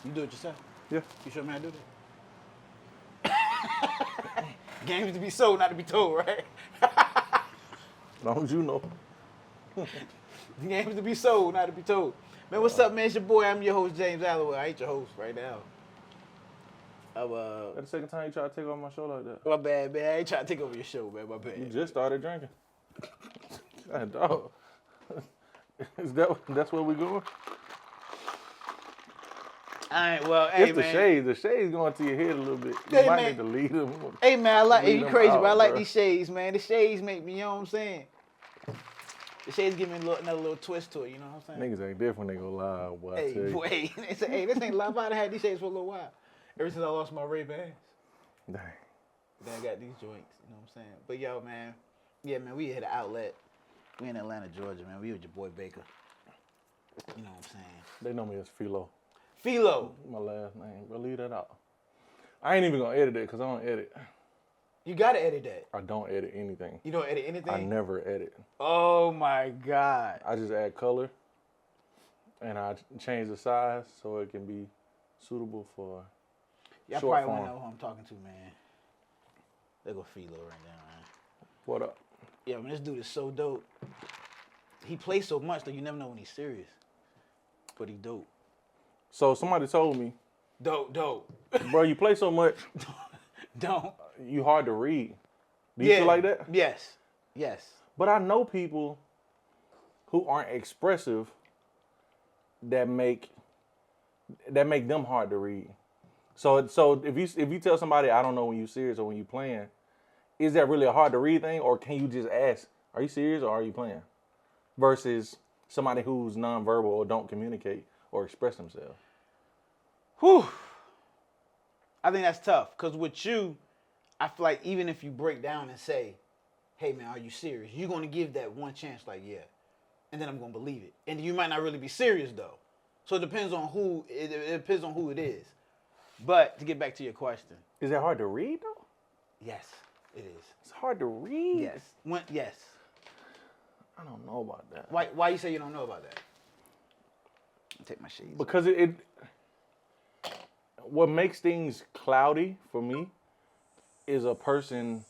You do it yourself? Yeah. You show me how to do that? Games to be sold, not to be told, right? As long as you know. Games to be sold, not to be told. Man, what's up, man? It's your boy. I'm your host, James Alloway. I ain't your host right now. That's the second time you try to take over my show like that. My bad, man. I ain't trying to take over your show, man. My bad. You just started drinking. God, dog. That's where we going? All right, well, hey, It's the man. shades going to your head a little bit. You Hey, might man. need to leave them. Hey, man, I like Leave you them crazy, out, but I like bro. these shades, man. The shades make me, you know what I'm saying? The shades give me another little twist to it, you know what I'm saying? Niggas ain't different, they go live, boy. I Hey, tell you. boy, they say, hey, this ain't live. I've had these shades for a little while. Ever since I lost my Ray-Bans. Dang. Then I got these joints, you know what I'm saying? But yo, man, yeah, man, we hit an outlet. We in Atlanta, Georgia, man. We with your boy Baker. You know what I'm saying? They know me as Philo. Philo. My last name. But leave that out. I ain't even gonna edit it because I don't edit. You gotta edit that. I don't edit anything. You don't edit anything? I never edit. Oh my God. I just add color and I change the size so it can be suitable for Y'all short probably form. wanna know who I'm talking to, man. There go Philo right now, man. What up? Yeah, man, this dude is so dope. He plays so much that you never know when he's serious. But he dope. So somebody told me, Dope. bro, you play so much, Don't. you hard to read. Do you feel like that? Yes. But I know people who aren't expressive that make them hard to read. So if you tell somebody I don't know when you're serious or when you're playing, is that really a hard to read thing, or can you just ask, are you serious or are you playing? Versus somebody who's nonverbal or don't communicate or express themselves. Whew. I think that's tough. Because with you, I feel like even if you break down and say, hey, man, are you serious? You're going to give that one chance, like, yeah. And then I'm going to believe it. And you might not really be serious, though. So it depends on who it is. But to get back to your question. Is that hard to read, though? Yes, it is. It's hard to read? Yes. Yes. I don't know about that. Why you say you don't know about that? I'll take my shades. Because what makes things cloudy for me is a person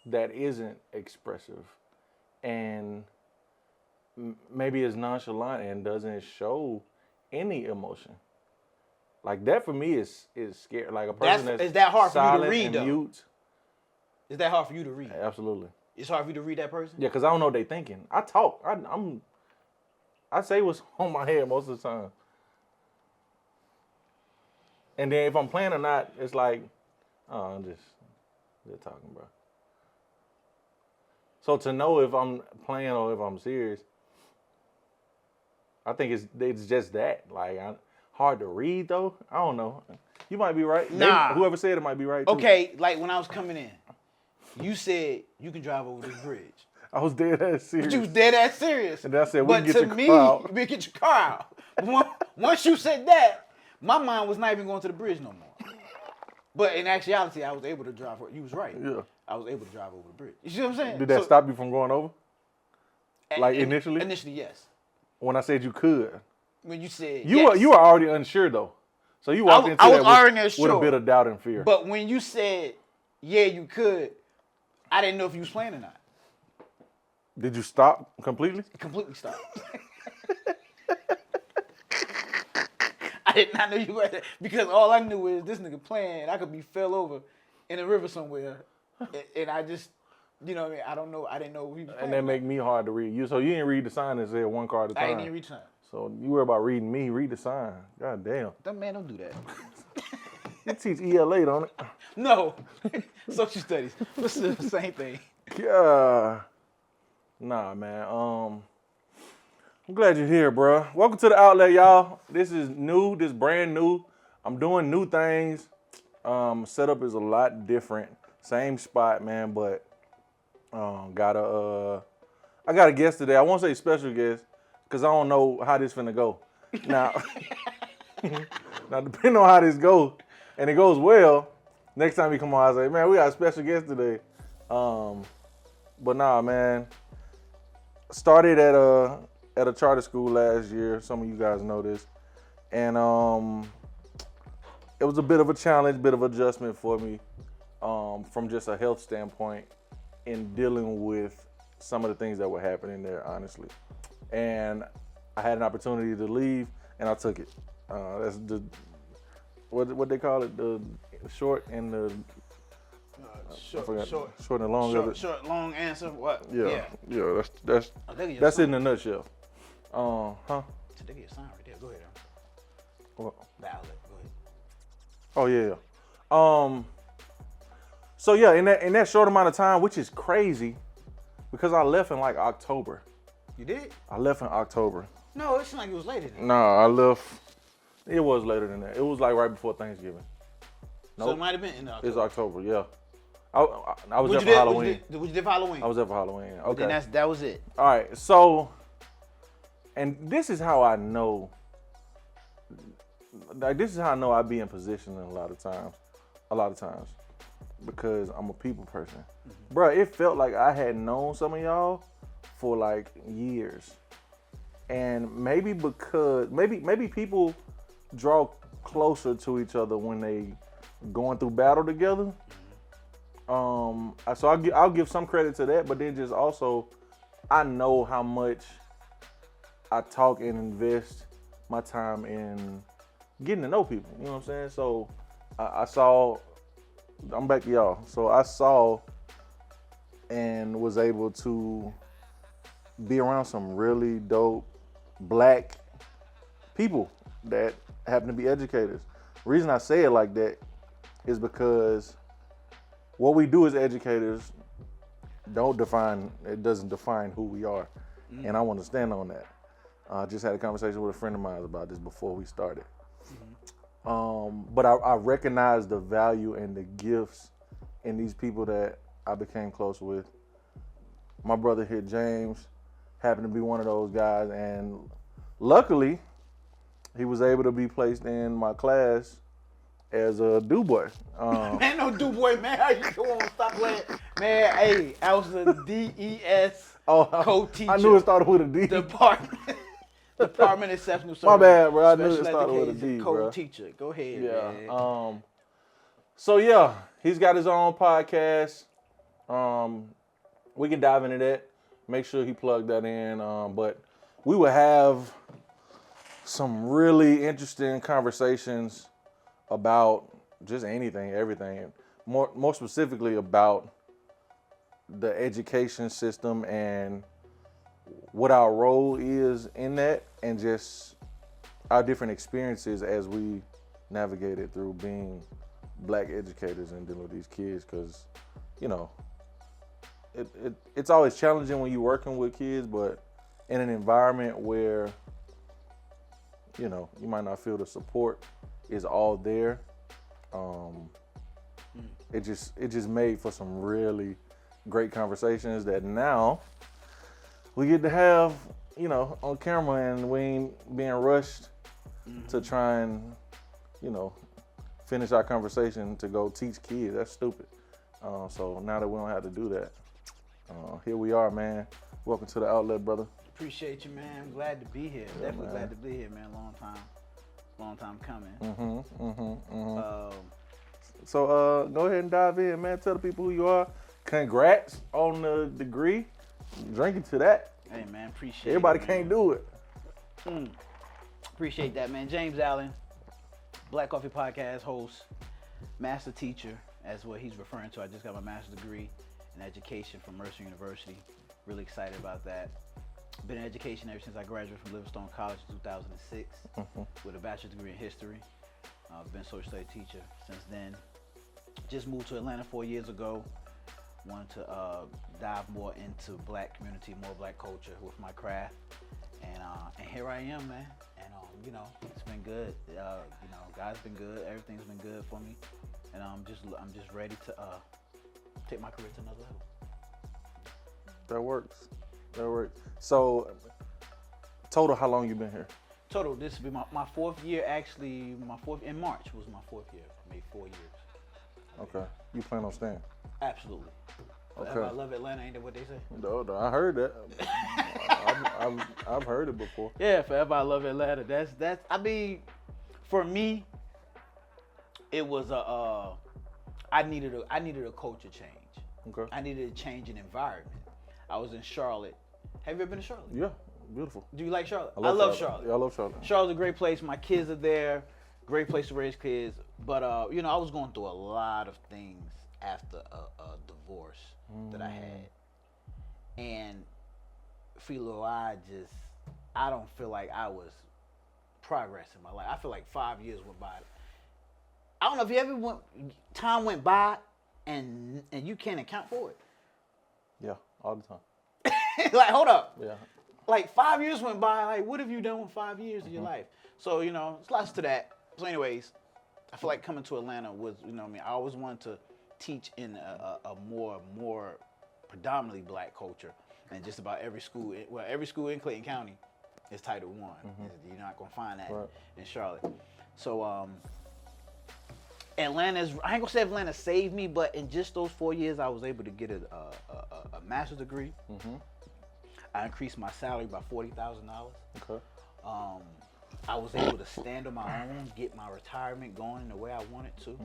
that isn't expressive and maybe is nonchalant and doesn't show any emotion. Like that for me is scary. Like a person Is that hard for you to silent read, and though? mute. Is that hard for you to read? Absolutely. It's hard for you to read that person? Yeah, because I don't know what they're thinking. I talk. I say what's on my head most of the time. And then if I'm playing or not, it's like, oh, I'm just talking, bro. So to know if I'm playing or if I'm serious, I think it's just that. Like, hard to read, though. I don't know. You might be right. Nah. Whoever said it might be right, too. Okay, like when I was coming in, you said you can drive over this bridge. I was dead ass serious. But you was dead ass serious. And then I said, we but can get to your me, car out. we get your car out. Once you said that, my mind was not even going to the bridge no more. But in actuality, I was able to drive. You was right. Yeah. I was able to drive over the bridge. You see what I'm saying? Did that stop you from going over? Like initially? Initially, yes. When I said you could. When you said You yes. were already unsure, though. So you walked into I was that already with unsure. a bit of doubt and fear. But when you said, yeah, you could, I didn't know if you was playing or not. Did you stop completely? Completely stopped. I did not know you were that because all I knew is this nigga playing. I could be fell over in a river somewhere, and I just, you know what I mean? I don't know. I didn't know he was playing. And that make me hard to read. So you didn't read the sign that said one car at a time. I didn't even read time. So you were about reading me. Read the sign. God damn. Don't do that. You teach ELA, don't it? No, social studies. It's the same thing. Yeah. Nah, man. I'm glad you're here, bro. Welcome to the outlet, y'all. This is new. This brand new. I'm doing new things. Setup is a lot different. Same spot, man, but I got a guest today. I won't say special guest because I don't know how this finna go. Now, depending on how this goes, and it goes well, next time you come on, I say, man, we got a special guest today. But nah, man. Started at a charter school last year. Some of you guys know this. And it was a bit of a challenge, bit of adjustment for me from just a health standpoint in dealing with some of the things that were happening there, honestly. And I had an opportunity to leave, and I took it. That's the what they call it, the short and the short and the long of it. Short, long answer. What? Yeah. Oh, That's it in a nutshell. Huh? So they get a sign right there. Go ahead. What? The outlet. Go ahead. Oh yeah. So yeah, in that short amount of time, which is crazy, because I left in like October. You did? I left in October. No, it seemed like it was later than that. No, I left. It was later than that. It was like right before Thanksgiving. So it might have been in October. It's October, yeah. I was there for Halloween. What you did for Halloween? I was there for Halloween. Okay. Then that was it. All right. So, and this is how I know. Like, this is how I know I be in position a lot of times, because I'm a people person. Mm-hmm. Bruh, it felt like I had known some of y'all for like years, and maybe because maybe people draw closer to each other when they going through battle together. So I'll give some credit to that, but then just also, I know how much I talk and invest my time in getting to know people. You know what I'm saying? So I saw, I'm back to y'all. So I saw and was able to be around some really dope black people that happen to be educators. The reason I say it like that is because what we do as educators doesn't define who we are. Mm-hmm. And I want to stand on that. I just had a conversation with a friend of mine about this before we started. Mm-hmm. But I recognize the value and the gifts in these people that I became close with. My brother here, James, happened to be one of those guys, and luckily, he was able to be placed in my class as a do boy. Man, no do boy, man. How you come on? Stop playing, man. Hey, I was a DES co-teacher. I knew it started with a D. Department Exceptional Service. My bad, bro. I knew it started with a D, bro. Co-teacher. Go ahead, yeah. man. So yeah, he's got his own podcast. We can dive into that. Make sure he plugged that in. But we will have some really interesting conversations about just anything, everything. More specifically about the education system and what our role is in that, and just our different experiences as we navigated through being black educators and dealing with these kids. Because, you know, it's always challenging when you're working with kids, but in an environment where, you know, you might not feel the support is all there. It just made for some really great conversations that now we get to have, you know, on camera, and we ain't being rushed to try and, you know, finish our conversation to go teach kids. That's stupid. So now that we don't have to do that, here we are, man. Welcome to the outlet, brother. Appreciate you, man. I'm glad to be here. Yeah, Definitely man. glad to be here, man. Long time coming. So go ahead and dive in, man. Tell the people who you are. Congrats on the degree. Drinking to that. Hey, man, appreciate Everybody it. Can't do it. Appreciate that, man. James Allen, Black Coffee Podcast host, master teacher, as what he's referring to. I just got my master's degree in education from Mercer University. Really excited about that. Been in education ever since I graduated from Livest College in 2006 with a bachelor's degree in history. I've been a social studies teacher since then. Just moved to Atlanta 4 years ago. Wanted to dive more into black community, more black culture with my craft, and here I am, man. And you know, it's been good. You know, God's been good. Everything's been good for me, and I'm just ready to take my career to another level. That works. So, total, how long you been here? Total, this will be my fourth year. Actually, in March was my fourth year. Made 4 years. Okay. You plan on staying? Absolutely. Okay. I love Atlanta, ain't that what they say? No, I heard that. I've heard it before. Yeah, forever I love Atlanta. That's I mean, For me, it was I needed a culture change. Okay. I needed a change in environment. I was in Charlotte. Have you ever been to Charlotte? Yeah, beautiful. Do you like Charlotte? I love Charlotte. Yeah, I love Charlotte. Charlotte's a great place. My kids are there. Great place to raise kids. But you know, I was going through a lot of things after a divorce that I had, and Philo, I don't feel like I was progressing in my life. I feel like 5 years went by. I don't know if you ever time went by and you can't account for it. Yeah, all the time. Like, hold up. Yeah. Like 5 years went by. Like, what have you done with 5 years of your life? So, you know, it's lots to that. So anyways, I feel like coming to Atlanta was, you know what I mean, I always wanted to teach in a more predominantly black culture. And just about every school in Clayton County is Title I. You're not going to find that in Charlotte. So, I ain't gonna say Atlanta saved me, but in just those 4 years, I was able to get a master's degree. I increased my salary by $40,000. Okay. I was able to stand on my own, get my retirement going the way I wanted to.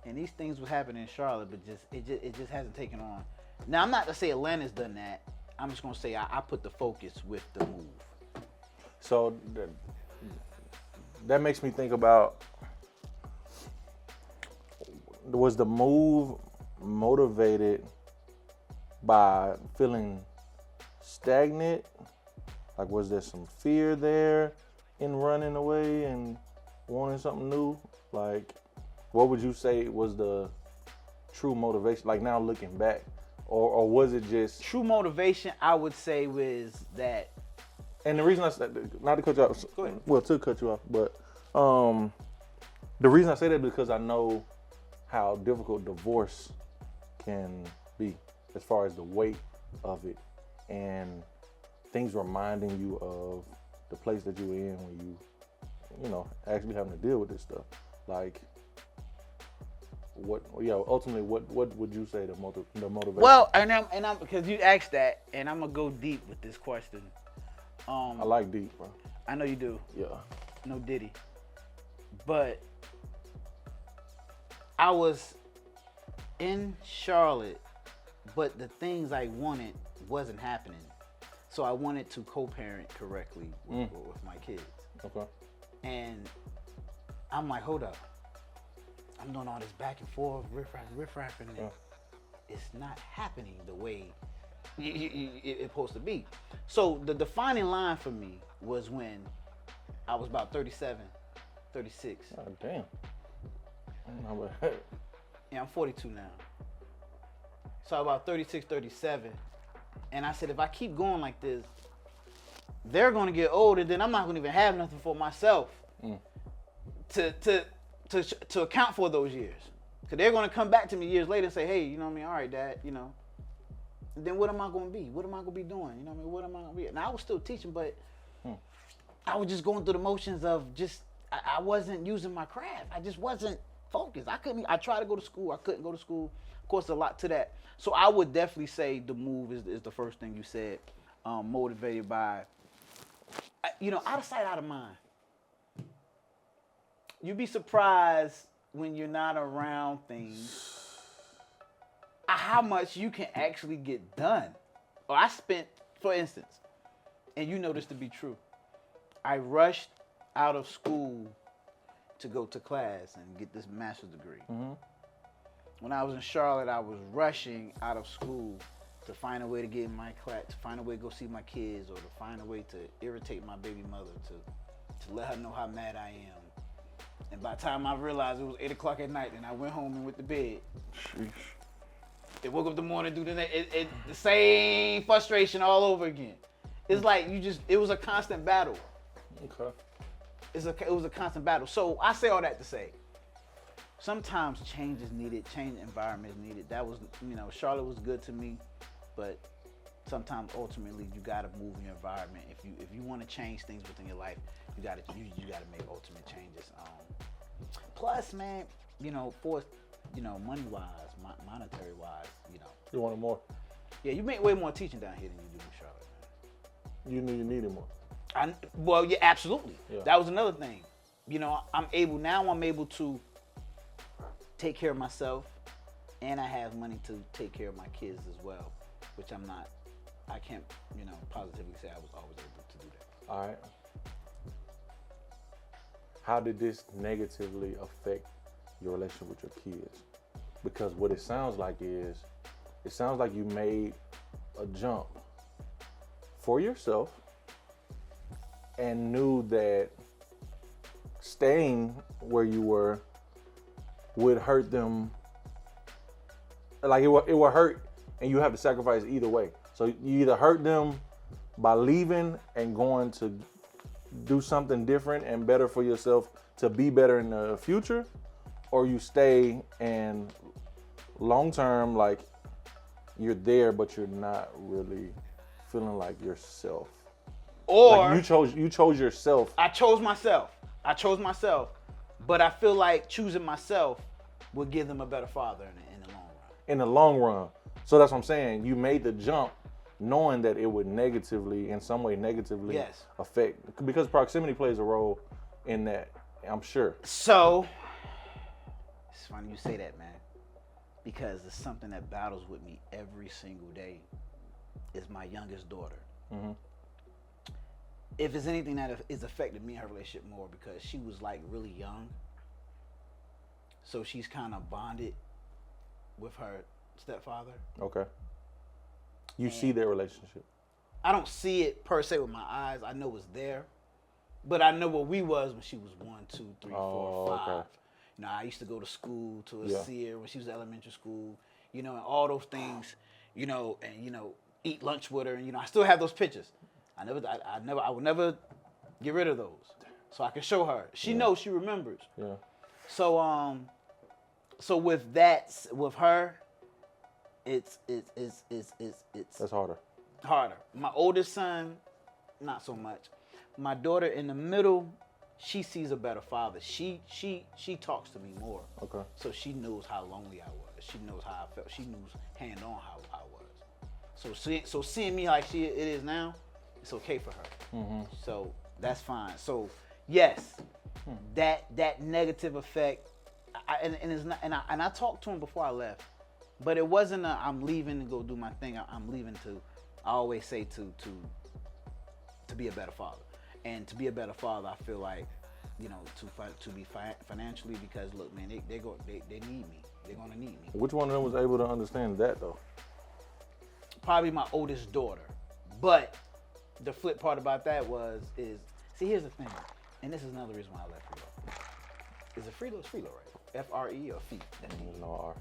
And these things were happening in Charlotte, but it just hasn't taken on. Now, I'm not to say Atlanta's done that. I'm just gonna say I put the focus with the move. So that makes me think about, was the move motivated by feeling stagnant? Like, was there some fear there in running away and wanting something new? Like, what would you say was the true motivation? Like, now looking back, or was it just true motivation? I would say was that. And the reason I said, not to cut you off, Go ahead. Well, to cut you off, but the reason I say that is because I know how difficult divorce can be, as far as the weight of it and things reminding you of the place that you were in when you know, actually having to deal with this stuff. Like, ultimately, what would you say the motivation? Well, and I'm because you asked that, and I'm gonna go deep with this question. I like deep, bro. I know you do. Yeah. No Diddy. But I was in Charlotte, but the things I wanted wasn't happening. So I wanted to co-parent correctly with my kids. Okay. And I'm like, hold up. I'm doing all this back and forth, riff-raffing, and it's not happening the way it's supposed to be. So the defining line for me was when I was about 37, 36. Oh, damn. No, but Yeah, I'm 42 now. So about 36, 37. And I said, if I keep going like this, they're going to get old, and then I'm not going to even have nothing for myself to account for those years. Because they're going to come back to me years later and say, hey, you know what I mean? All right, Dad, you know. And then what am I going to be? What am I going to be doing? You know what I mean? What am I going to be? And I was still teaching, but I was just going through the motions of just, I wasn't using my craft. I just wasn't focused. I tried to go to school. I couldn't go to school. Of course, a lot to that. So I would definitely say the move is the first thing you said. Motivated by, you know, out of sight, out of mind. You'd be surprised when you're not around things how much you can actually get done. Or I spent, for instance, and you know this to be true, I rushed out of school to go to class and get this master's degree. When I was in Charlotte, I was rushing out of school to find a way to get in my class, to find a way to go see my kids, or to find a way to irritate my baby mother, to let her know how mad I am. And by the time I realized it was 8 o'clock at night, and I went home and went to bed. sheesh. They woke up the morning, do the same frustration all over again. It's like it was a constant battle. Okay. It was a constant battle. So I say all that to say, sometimes change is needed, change environment is needed. That was, you know, Charlotte was good to me, but sometimes ultimately you gotta move your environment. If you want to change things within your life, you gotta make ultimate changes. Plus, man, you know, money wise, monetary wise, you know. You wanted more. Yeah, you make way more teaching down here than you do in Charlotte, man. You knew you needed more. Well, yeah, absolutely. Yeah. That was another thing. you know, I'm able to take care of myself, and I have money to take care of my kids as well, which I can't, you know, positively say I was always able to do that. All right. How did this negatively affect your relationship with your kids? Because what it sounds like you made a jump for yourself and knew that staying where you were would hurt them. Like it would hurt, and you have to sacrifice either way. So you either hurt them by leaving and going to do something different and better for yourself to be better in the future, or you stay and long term, like you're there, but you're not really feeling like yourself. Or like you chose yourself. I chose myself, but I feel like choosing myself would give them a better father in the long run. In the long run. So that's what I'm saying. You made the jump knowing that it would in some way negatively affect, because proximity plays a role in that, I'm sure. So, it's funny you say that, man, because it's something that battles with me every single day is my youngest daughter. Mm-hmm. If it's anything that is affected me in her relationship more, because she was like really young, so she's kind of bonded with her stepfather. Okay. You see their relationship. I don't see it per se with my eyes. I know it's there, but I know what we was when she was 1, 2, 3, 4, 5. Okay. You know, I used to go to school to see her when she was in elementary school. You know, and all those things. You know, and you know, eat lunch with her, and you know, I still have those pictures. I would never get rid of those, so I can show her. She knows, she remembers. Yeah. So with that, with her, it's that's harder. My oldest son, not so much. My daughter in the middle, she sees a better father. She talks to me more. Okay. So she knows how lonely I was. She knows how I felt. She knows hand on how I was. So seeing me like it is now, it's okay for her. Mm-hmm. So that's fine. So yes, that negative effect, I talked to him before I left, but it wasn't I'm leaving to go do my thing. I'm leaving to, I always say to be a better father, and to be a better father, I feel like, you know, to be financially, because look, man, they need me. They're gonna need me. Which one of them was able to understand that though? Probably my oldest daughter, but the flip part about that here's the thing, and this is another reason why I left Frito. Is it Frito? It's Frito, right? F-R-E or Feet? No R.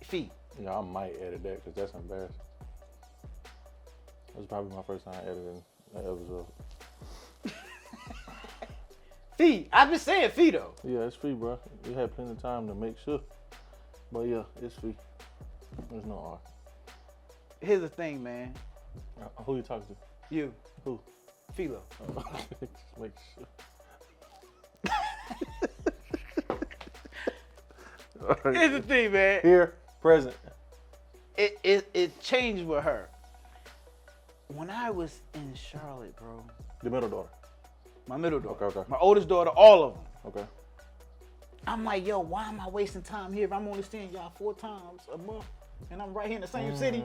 Feet. Yeah, I might edit that because that's embarrassing. It was probably my first time editing an episode. Feet. I've been saying Frito. Yeah, it's free, bro. You had plenty of time to make sure. But yeah, it's free. There's no R. Here's the thing, man. Who you talking to? You. Who? Philo. Just make sure. Here's the thing, man. Here, present. It changed with her. When I was in Charlotte, bro. The middle daughter. My middle daughter. Okay. My oldest daughter, all of them. Okay. I'm like, yo, why am I wasting time here if I'm only seeing y'all 4 times a month and I'm right here in the same city?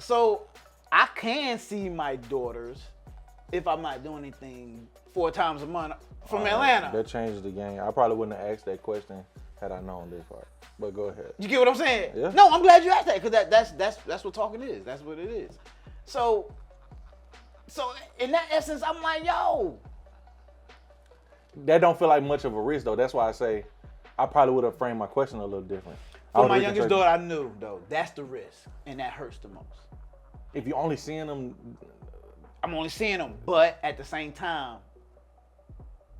So I can see my daughters if I'm not doing anything 4 times a month from Atlanta. That changes the game. I probably wouldn't have asked that question had I known this part. But go ahead. You get what I'm saying? Yeah. No, I'm glad you asked that, because that's what talking is. That's what it is. So in that essence, I'm like, yo. That don't feel like much of a risk though. That's why I say I probably would have framed my question a little different. For my youngest daughter, I knew though, that's the risk, and that hurts the most. If you're only seeing them, I'm only seeing them, but at the same time,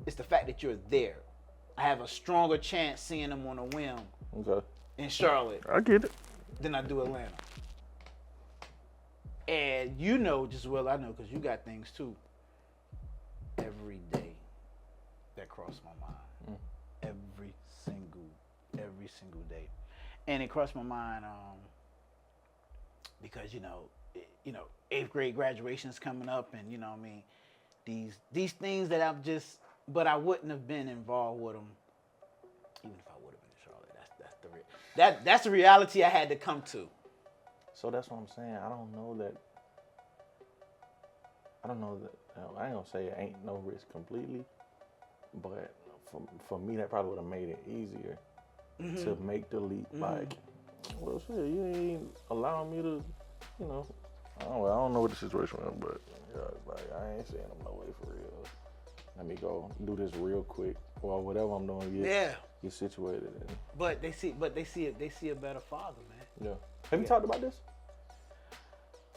it's the fact that you're there. I have a stronger chance seeing them on a whim in Charlotte I get it, than I do Atlanta. And you know just as well I know, because you got things too. Every day that crossed my mind. Every single day. And it crossed my mind because, you know, 8th grade graduation is coming up, and you know what I mean, these things that I'm just, but I wouldn't have been involved with them even if I would have been in Charlotte. That's the reality I had to come to. So that's what I'm saying. I don't know that. I ain't gonna say it ain't no risk completely, but for me that probably would have made it easier to make the leap. Like, well, shit, you ain't allowing me to, you know. I don't know what the situation was, but yeah, like I ain't saying I'm no way for real. Let me go do this real quick, or whatever I'm doing. Get situated. But they see a better father, man. Yeah. Have you talked about this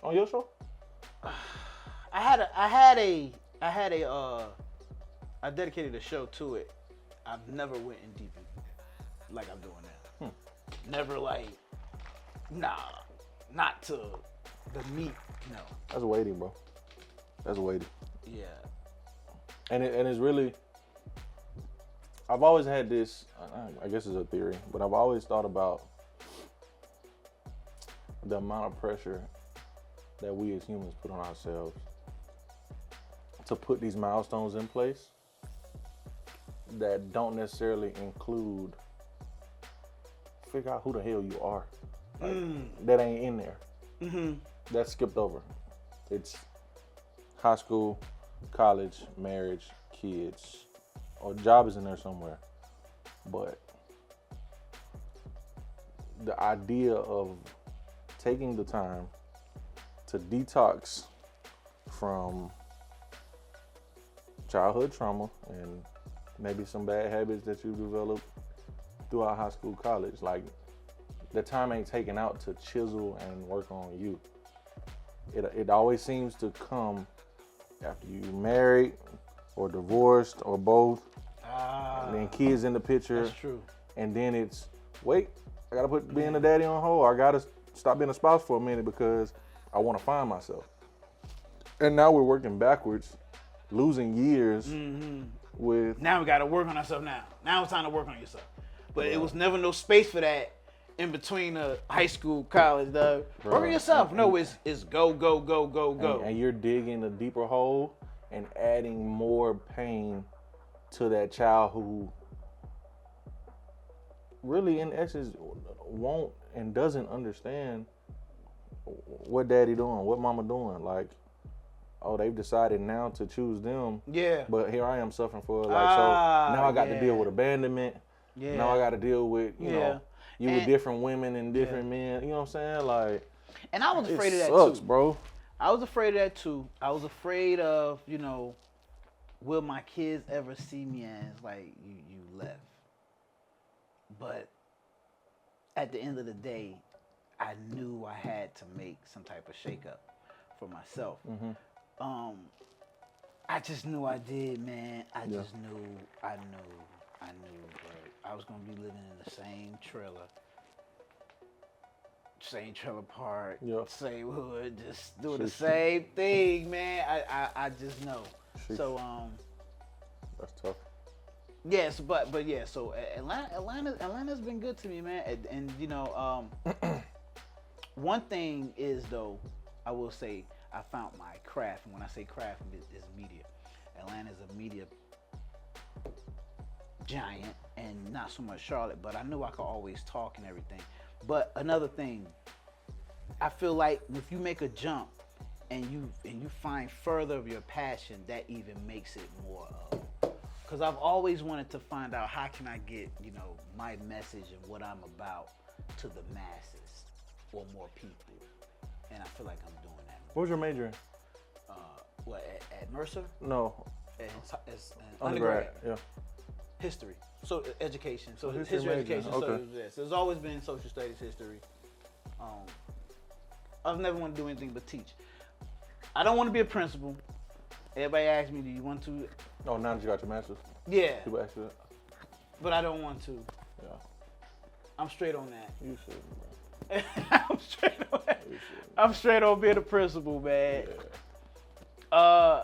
on your show? I dedicated a show to it. I've never went in deep like I'm doing now. Never like, not to the meat. No. That's weighty, bro. That's weighty. Yeah. And it's really. I've always had this. I guess it's a theory, but I've always thought about the amount of pressure that we as humans put on ourselves to put these milestones in place that don't necessarily include figure out who the hell you are. Like, that ain't in there. That's skipped over. It's high school, college, marriage, kids, or job is in there somewhere. But the idea of taking the time to detox from childhood trauma and maybe some bad habits that you developed throughout high school, college, like the time ain't taken out to chisel and work on you. It always seems to come after you married or divorced or both. And then kids in the picture. That's true. And then it's, wait, I gotta put being a daddy on hold, or I gotta stop being a spouse for a minute because I wanna find myself. And now we're working backwards, losing years with. Now we gotta work on ourselves now. Now it's time to work on yourself. But it was never no space for that in between high school, college, work on yourself. No, it's go, go, go, go, go. And you're digging a deeper hole and adding more pain to that child who really in essence won't and doesn't understand what daddy doing, what mama doing. Like, oh, they've decided now to choose them. Yeah. But here I am suffering for it. Like, so now I got to deal with abandonment. Yeah. Now I got to deal with, you know, with different women and different men. You know what I'm saying? Like, and I was afraid of that sucks, too, bro. I was afraid of that too. I was afraid of, you know, will my kids ever see me as like you left? But at the end of the day, I knew I had to make some type of shakeup for myself. I just knew I did, man. I just knew. But I was gonna be living in the same trailer park, same hood, just doing the same thing, man. I just know. So that's tough. Yes, but yeah. So Atlanta's been good to me, man. And you know, one thing is though, I will say I found my craft. And when I say craft, it's media. Atlanta's a media giant, and not so much Charlotte. But I knew I could always talk and everything. But another thing, I feel like if you make a jump and you find further of your passion, that even makes it more because I've always wanted to find out how can I get, you know, my message and what I'm about to the masses or more people. And I feel like I'm doing that. What was your major in? What, at Mercer? No. It's Undergrad. Yeah. History. So education. So history history, major. education. Okay. So it's always been social studies, history. I've never wanted to do anything but teach. I don't want to be a principal. Everybody asks me, do you want to? Oh, now that you got your master's? Yeah. People ask you that? But I don't want to. Yeah. I'm straight on that. You should, bro. I'm straight on that. I'm straight on being a principal, man. Yeah.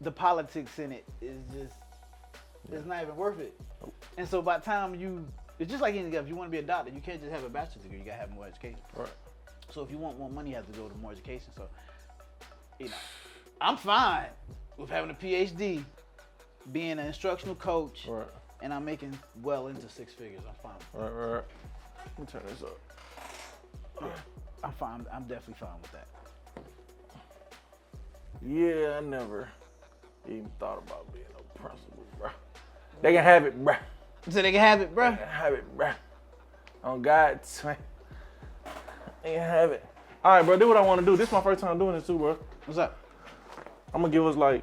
The politics in it is just, it's not even worth it. And so by the time it's just like anything else. If you want to be a doctor, you can't just have a bachelor's degree. You got to have more education. Right. So if you want more money, you have to go to more education. So you know, I'm fine with having a PhD, being an instructional coach, Right. and I'm making well into six figures. I'm fine. Right. Let me turn this up. I'm fine. I'm definitely fine with that. Yeah, I never even thought about being a principal, bro. They can have it, bro. So they can have it, bro. They can have it, bro. On God, man. They can have it. All right, bro, do what I want to do. This is my first time doing this too, bro. What's up? I'm gonna give us like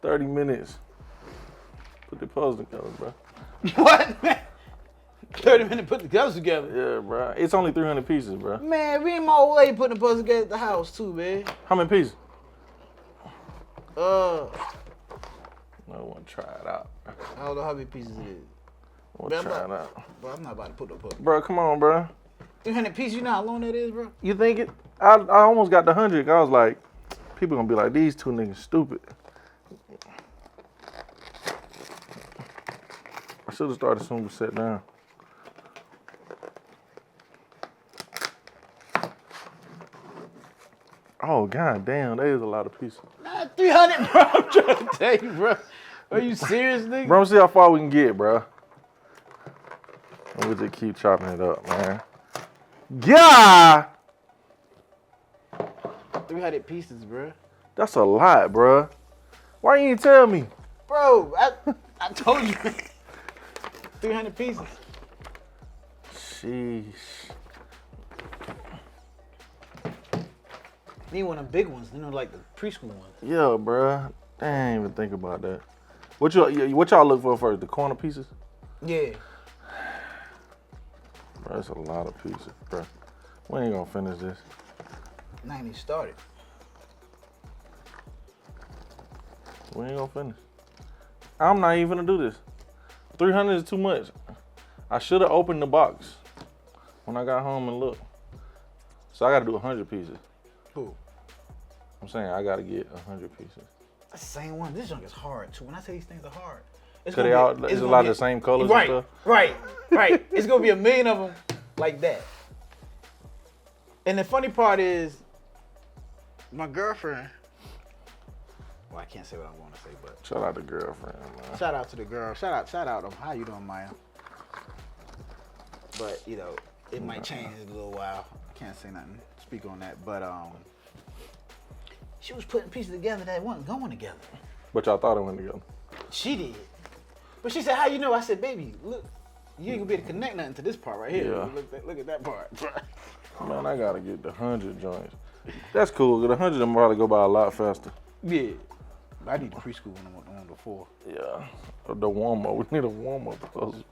30 minutes. Put the puzzle together, bro. What, man? 30 minutes put the puzzle together. Yeah, bro. It's only 300 pieces, bro. Man, me and my old lady putting the puzzle together at the house too, man. How many pieces? I I want to try it out. don't know how many pieces it is. I want to try it out. Bro, I'm not about to put no puzzle. Bro, come on, bro. 300 pieces, you know how long that is, bro? You think it? I almost got the 100. I was like, people gonna be like, these two niggas stupid. I should have started as soon as we sat down. Oh, god damn, that is a lot of pieces. Nah, 300, bro. I'm trying to tell you, bro. Are you serious, nigga? Bro, let's see how far we can get, bro. And we just keep chopping it up, man. Yeah! 300 pieces, bro. That's a lot, bro. Why you didn't tell me? Bro, I told you. 300 pieces. Sheesh. Need one of the big ones, you know, like the preschool ones. Yeah, bro. I ain't even think about that. What y'all look for first? The corner pieces? Yeah. Bro, that's a lot of pieces, bro. We ain't gonna finish this. Not even started. We ain't gonna finish. I'm not even gonna do this. 300 is too much. I should have opened the box when I got home and looked. So I gotta do 100 pieces. Who? I'm saying I gotta get 100 pieces. That's the same one. This junk is hard too. When I say these things are hard, it's Cause it's a lot of the same colors right, and stuff. Right. It's gonna be a million of them like that. And the funny part is, my girlfriend. Well, I can't say what I'm going to say, but Shout out to girlfriend, man. shout out to the girl. Shout out. How you doing, Maya? But you know, it might change in a little while. I can't say nothing. Speak on that. But she was putting pieces together that wasn't going together. But y'all thought it went together. She did. But she said, how you know? I said, baby, look, you ain't gonna be able to connect nothing to this part right here. Yeah. Look at that part. Man, I gotta get the 100 joints. That's cool. The 100 will probably go by a lot faster. Yeah. I need the preschool one before. Yeah. The warm up. We need a warm up puzzle.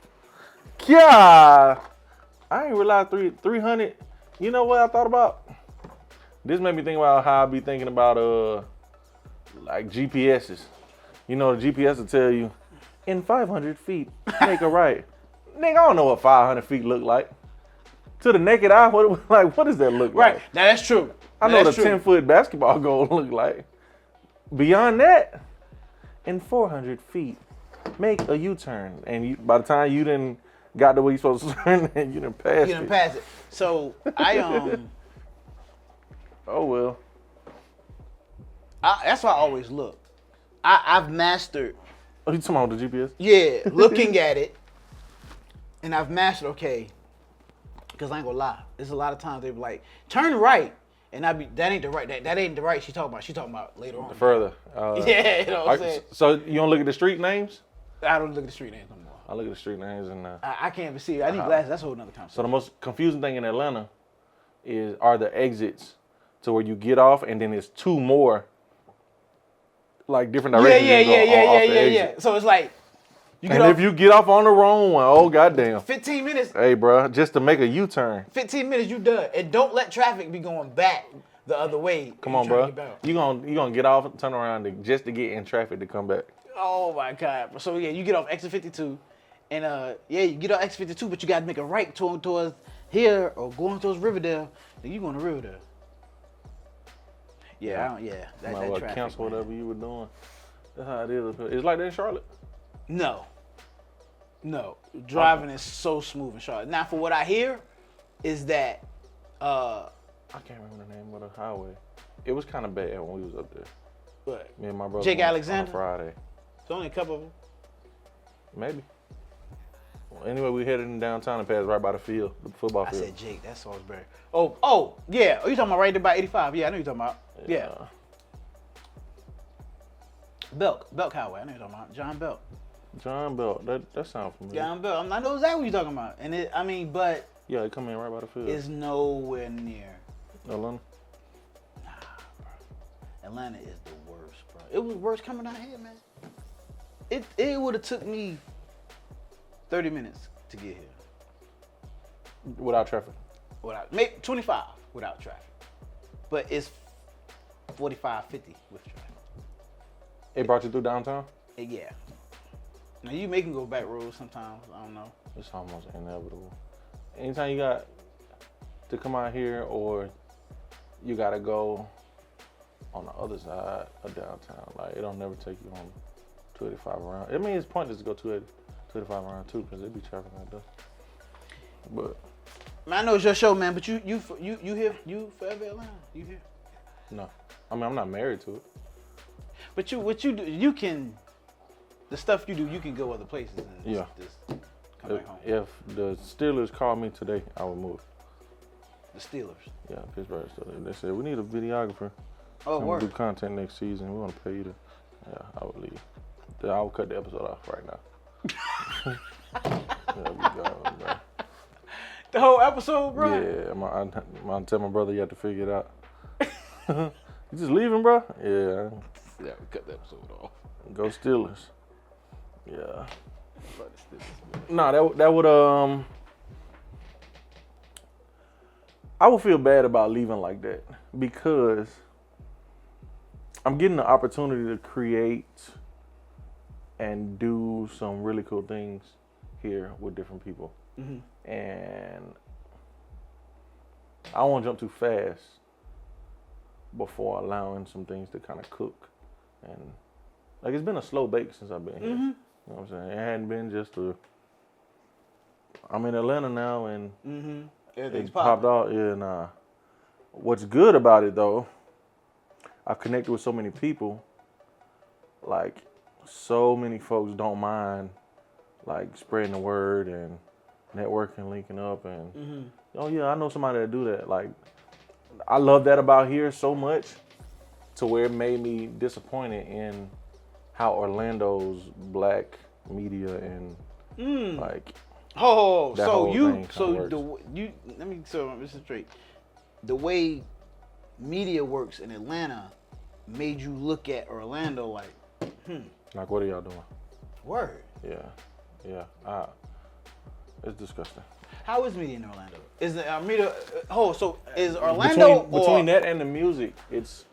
Yeah. I ain't realized 300. You know what I thought about? This made me think about how I be thinking about like GPSs. You know, the GPS will tell you, in 500 feet, make a right. Nigga, I don't know what 500 feet look like. To the naked eye, what does that look Right. like? Now that's true. I know the 10-foot basketball goal look like. Beyond that, in 400 feet, make a U-turn. And by the time you done got to where you supposed to turn, you done passed it. You done passed it. So I Oh well. that's why I always look. I've mastered. Oh, you talking about the GPS? Yeah, looking at it, and I've mastered. Okay, because I ain't gonna lie. There's a lot of times they be like, turn right, and that ain't the right. That ain't the right. She talking about later on. Further. Yeah, you know what I'm saying. So you don't look at the street names? I don't look at the street names no more. I look at the street names and. I can't even see it. I need glasses. That's a whole nother conversation. So the most confusing thing in Atlanta are the exits to where you get off, and then there's two more, like different directions. Yeah. So it's like, if you get off on the wrong one, oh goddamn. 15 minutes. Hey, bro, just to make a U-turn. 15 minutes, you done. And don't let traffic be going back the other way. Come on, bro. You gonna get off, turn around just to get in traffic to come back. Oh my God. So yeah, you get off exit 52, and you get off exit 52, but you gotta make a right towards here or going towards Riverdale. Then you going to Riverdale. Yeah, that traffic. Cancel whatever you were doing. That's how it is. It's like that in Charlotte. No. Driving is so smooth in Charlotte. Now, for what I hear, is that I can't remember the name of the highway. It was kind of bad when we was up there. What? Me and my brother Jake went Alexander? on a Friday. It's only a couple of them. Maybe. Well, anyway, we headed in downtown and passed right by the field, the football I field. said Jake, that's Salisbury. Oh, yeah. Are you talking about right there by 85? Yeah, I know you're talking about. Yeah. Belk Highway. I know you're talking about. John Belk. John Belt. That sounds familiar. John Belk. I know exactly what you're talking about. And but Yeah, they come in right by the field. it's nowhere near. Atlanta. Nah, bro. Atlanta is the worst, bro. It was worse coming out here, man. It would have took me 30 minutes to get here. Without traffic. Maybe 25 without traffic. But it's 45, 50 with traffic. It brought you through downtown? Yeah. Now you make them go back roads sometimes. I don't know. It's almost inevitable. Anytime you got to come out here or you got to go on the other side of downtown, like it don't never take you on 285 around. I mean, it's pointless to go 285 around too because it be traffic like that. But Man, I know it's your show, man, but you here, you forever Atlanta. You here. no, I mean I'm not married to it. But what you do, you can, the stuff you do, you can go other places and Yeah. just come back home. If the Steelers called me today, I would move. The Steelers. Yeah, Pittsburgh Steelers. They said we need a videographer. Oh, And we word. do content next season. We want to pay you to. Yeah, I would leave. Then I would cut the episode off right now. Yeah, we gone, bro. The whole episode, bro? Yeah, I tell my brother you have to figure it out. You just leaving, bro? Yeah. Yeah, we cut the episode off. Go Steelers. Yeah. But the Steelers, No, that would I would feel bad about leaving like that because I'm getting the opportunity to create and do some really cool things here with different people. Mm-hmm. And I don't want to jump too fast before allowing some things to kind of cook. And like it's been a slow bake since I've been here. Mm-hmm. You know what I'm saying? It hadn't been just I'm in Atlanta now and Mm-hmm. Everything's it popped popping. out. Yeah, nah. What's good about it though, I've connected with so many people. Like so many folks don't mind like spreading the word and networking, linking up, and Mm-hmm. oh yeah, I know somebody that do that. Like I love that about here so much, to where it made me disappointed in how Orlando's black media and like Oh, that so whole you, thing so kinda let me so this is straight. The way media works in Atlanta made you look at Orlando like, like what are y'all doing? word. Yeah. It's disgusting. How is media in Orlando? Is the media? Oh, so is Orlando Between that and the music, it's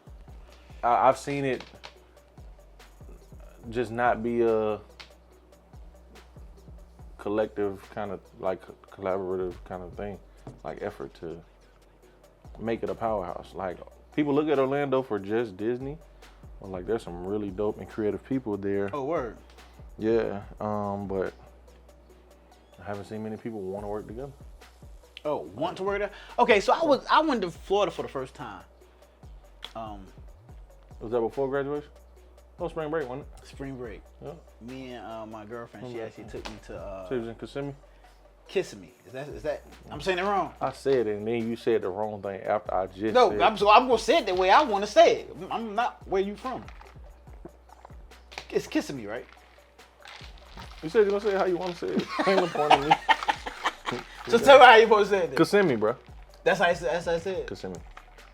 I've seen it just not be a collective kind of like collaborative kind of thing, like effort to make it a powerhouse. Like people look at Orlando for just Disney, but like there's some really dope and creative people there. Oh, word. Yeah, but I haven't seen many people want to work together. Oh, want to work there? Okay, so I went to Florida for the first time. Was that before graduation? Oh, spring break, wasn't it? Spring break. Yeah. Me and my girlfriend, she actually took me to So you was in Kissimmee? Kissimmee. Is that? I'm saying it wrong. I said it, and then you said the wrong thing after I just No, said I'm gonna say it the way I want to say it. I'm not where you from. It's Kissimmee, right? You said you're going to say it how you want to say it. Ain't no point in me. So tell me how you supposed to say it. Then. Kissimmee, bro. That's how I said it. Kissimmee.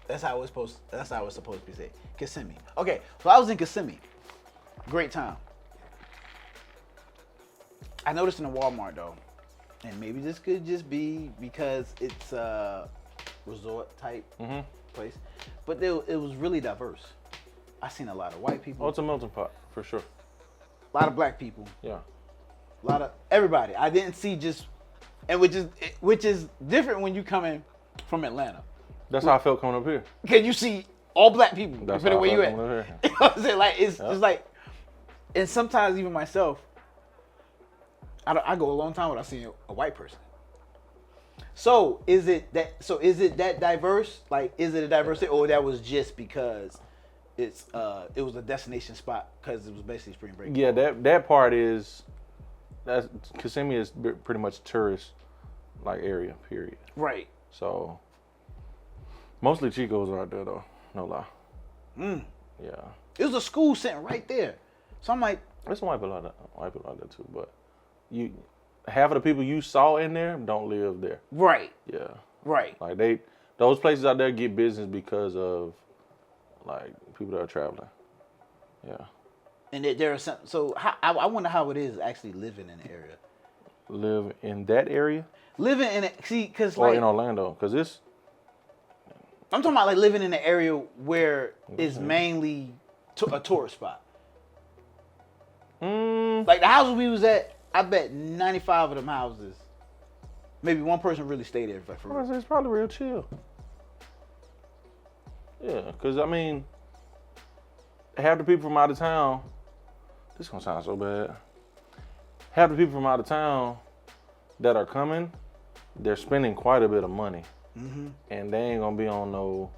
That's how it's supposed to be said. Kissimmee. Okay, so I was in Kissimmee. Great time. I noticed in the Walmart though, and maybe this could just be because it's a resort type place, but it was really diverse. I seen a lot of white people, Oh, it's a melting pot, for sure. a lot of black people, Yeah. a lot of everybody. I didn't see just, and which is different when you coming from Atlanta. That's how I felt coming up here. Cause you see all black people, That's depending how I where you felt at. coming up here. You know what I'm saying? Like it's like, and sometimes even myself, I go a long time without seeing a white person. So is it that? So is it that diverse? Like, is it a diversity, or that was just because it was a destination spot because it was basically spring break? Yeah, that part is Kissimmee is pretty much tourist like area. Period. Right. So mostly Chicos are out there though. No lie. Yeah. It was a school sitting right there. So I'm like, There's some white people out there too, but half of the people you saw in there don't live there. right, Yeah. right. Like those places out there get business because of like people that are traveling. Yeah. And there are some. So I wonder how it is actually living in the area. Live in that area Living in it, see, because or like in Orlando, because it's I'm talking about like living in an area where it's mainly a tourist spot. Like the houses we was at, I bet 95 of them houses, maybe one person really stayed there for real. it's probably real chill. Yeah, because I mean, half the people from out of town. This is gonna sound so bad. Half the people from out of town that are coming, they're spending quite a bit of money, and they ain't gonna be on no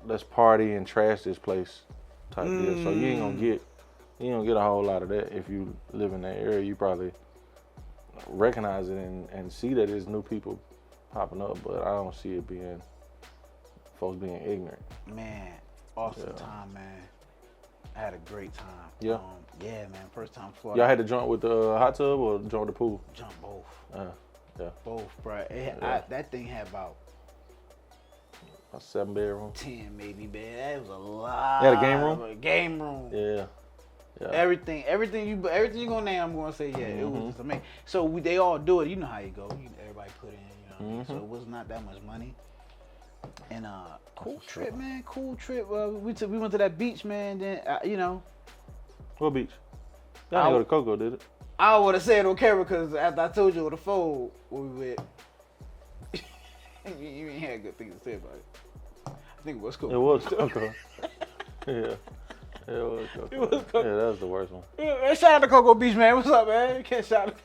let's party and trash this place type deal. So you ain't gonna get a whole lot of that if you live in that area. You probably recognize it and see that there's new people popping up, but I don't see it being folks being ignorant. Man, awesome time, man. I had a great time. Yeah. Yeah, man. First time Florida. Y'all had to jump with the hot tub or jump with the pool? Jump both. Yeah. Both, bro. That thing had about A 7-bedroom. 10 maybe, man. That was a lot. You had a game room? Game room. Yeah. Everything you gonna name, I'm gonna say yeah. It was just amazing. So they all do it. You know how you go. Everybody put in. You know what I mean? So it was not that much money. And cool trip, man. Cool trip. We went to that beach, man. Then you know. What beach? Y'all didn't go to Coco, did it? I would have said on camera because after I told you on the phone where we went, you ain't had good things to say about it. I think it was Coco. It was Coco. Yeah. It was Coco. Yeah, that was the worst one. Yeah, shout out to Coco Beach, man. What's up, man? You can't shout out.